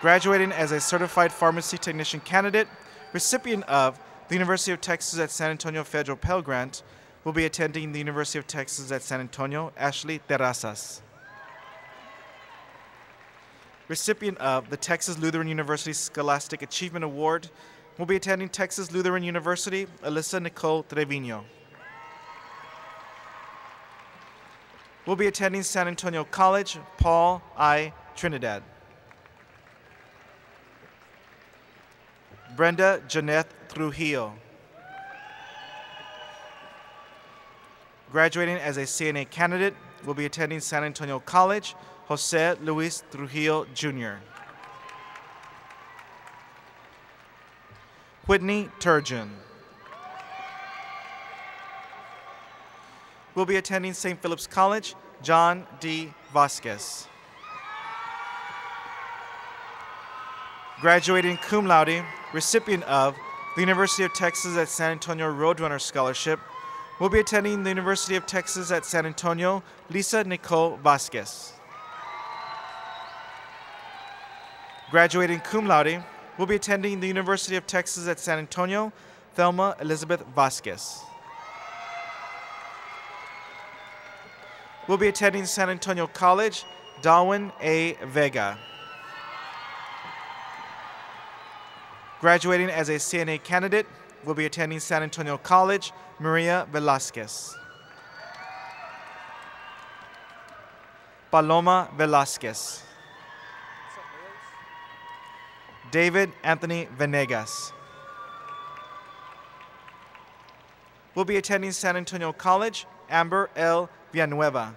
Speaker 2: Graduating as a Certified Pharmacy Technician Candidate, recipient of the University of Texas at San Antonio Federal Pell Grant, will be attending the University of Texas at San Antonio, Ashley Terrazas. Recipient of the Texas Lutheran University Scholastic Achievement Award, will be attending Texas Lutheran University, Alyssa Nicole Trevino. Will be attending San Antonio College, Paul I. Trinidad. Brenda Janeth Trujillo. Graduating as a CNA candidate, will be attending San Antonio College, Jose Luis Trujillo, Jr. Whitney Turgeon. Will be attending St. Philip's College, John D. Vasquez. Graduating cum laude, recipient of the University of Texas at San Antonio Roadrunner Scholarship, will be attending the University of Texas at San Antonio, Lisa Nicole Vasquez. Graduating cum laude, will be attending the University of Texas at San Antonio, Thelma Elizabeth Vasquez. Will be attending San Antonio College, Darwin A. Vega. Graduating as a CNA candidate, will be attending San Antonio College, Maria Velasquez. Paloma Velasquez. David Anthony Venegas. Will be attending San Antonio College, Amber L. Villanueva.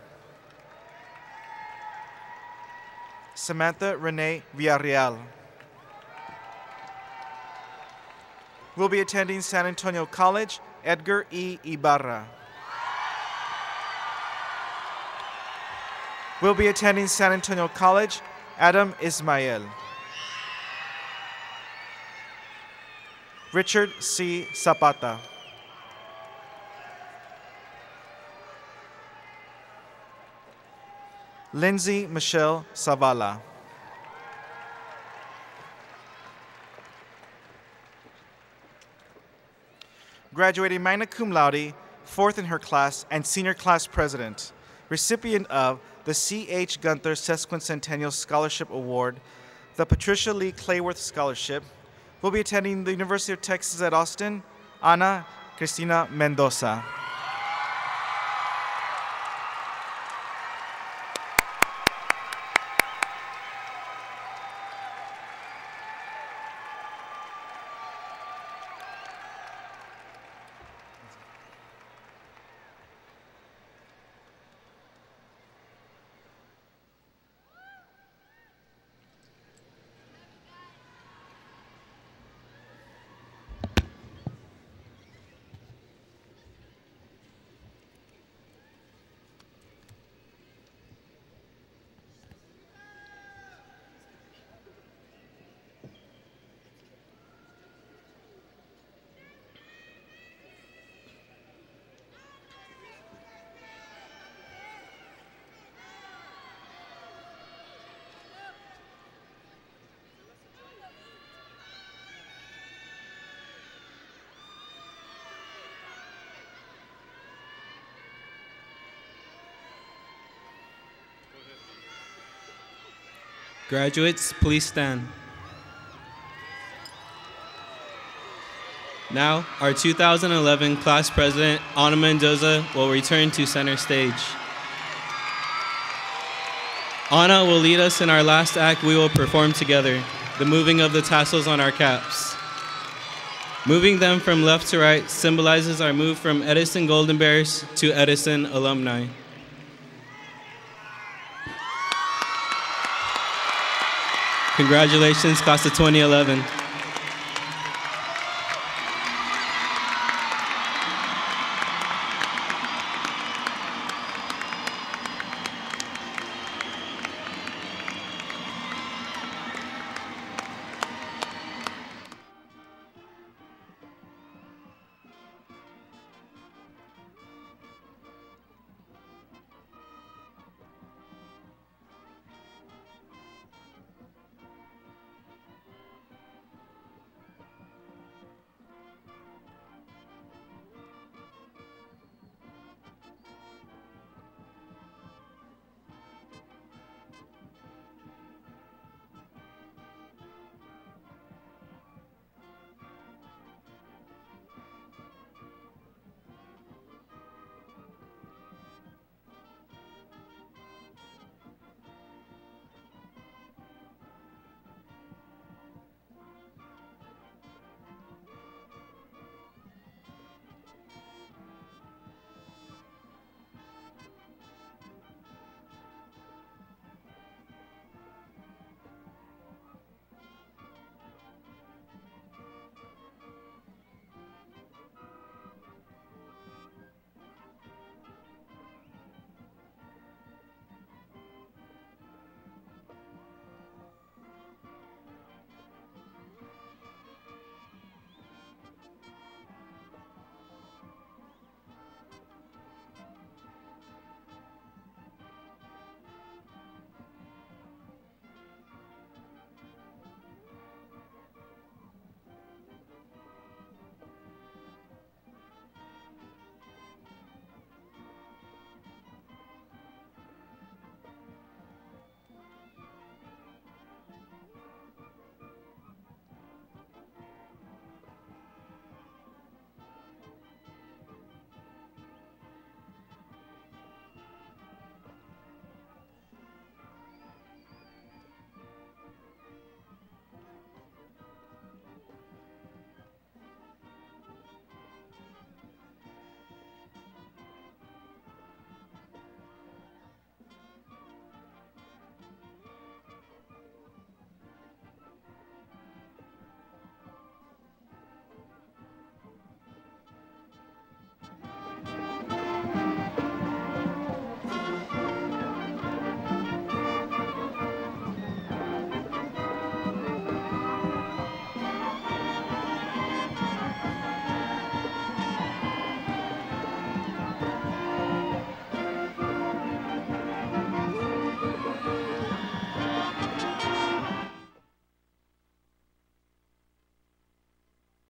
Speaker 2: Samantha Renee Villarreal. Will be attending San Antonio College, Edgar E. Ibarra. Will be attending San Antonio College, Adam Ismael. Richard C. Zapata. Lindsay Michelle Zavala. Graduating magna cum laude, fourth in her class, and senior class president. Recipient of the C.H. Gunther Sesquicentennial Scholarship Award, the Patricia Lee Clayworth Scholarship. Will be attending the University of Texas at Austin, Ana Cristina Mendoza.
Speaker 11: Graduates, please stand. Now, our 2011 class president, Ana Mendoza, will return to center stage. Ana will lead us in our last act we will perform together, the moving of the tassels on our caps. Moving them from left to right symbolizes our move from Edison Golden Bears to Edison alumni. Congratulations, Class of 2011.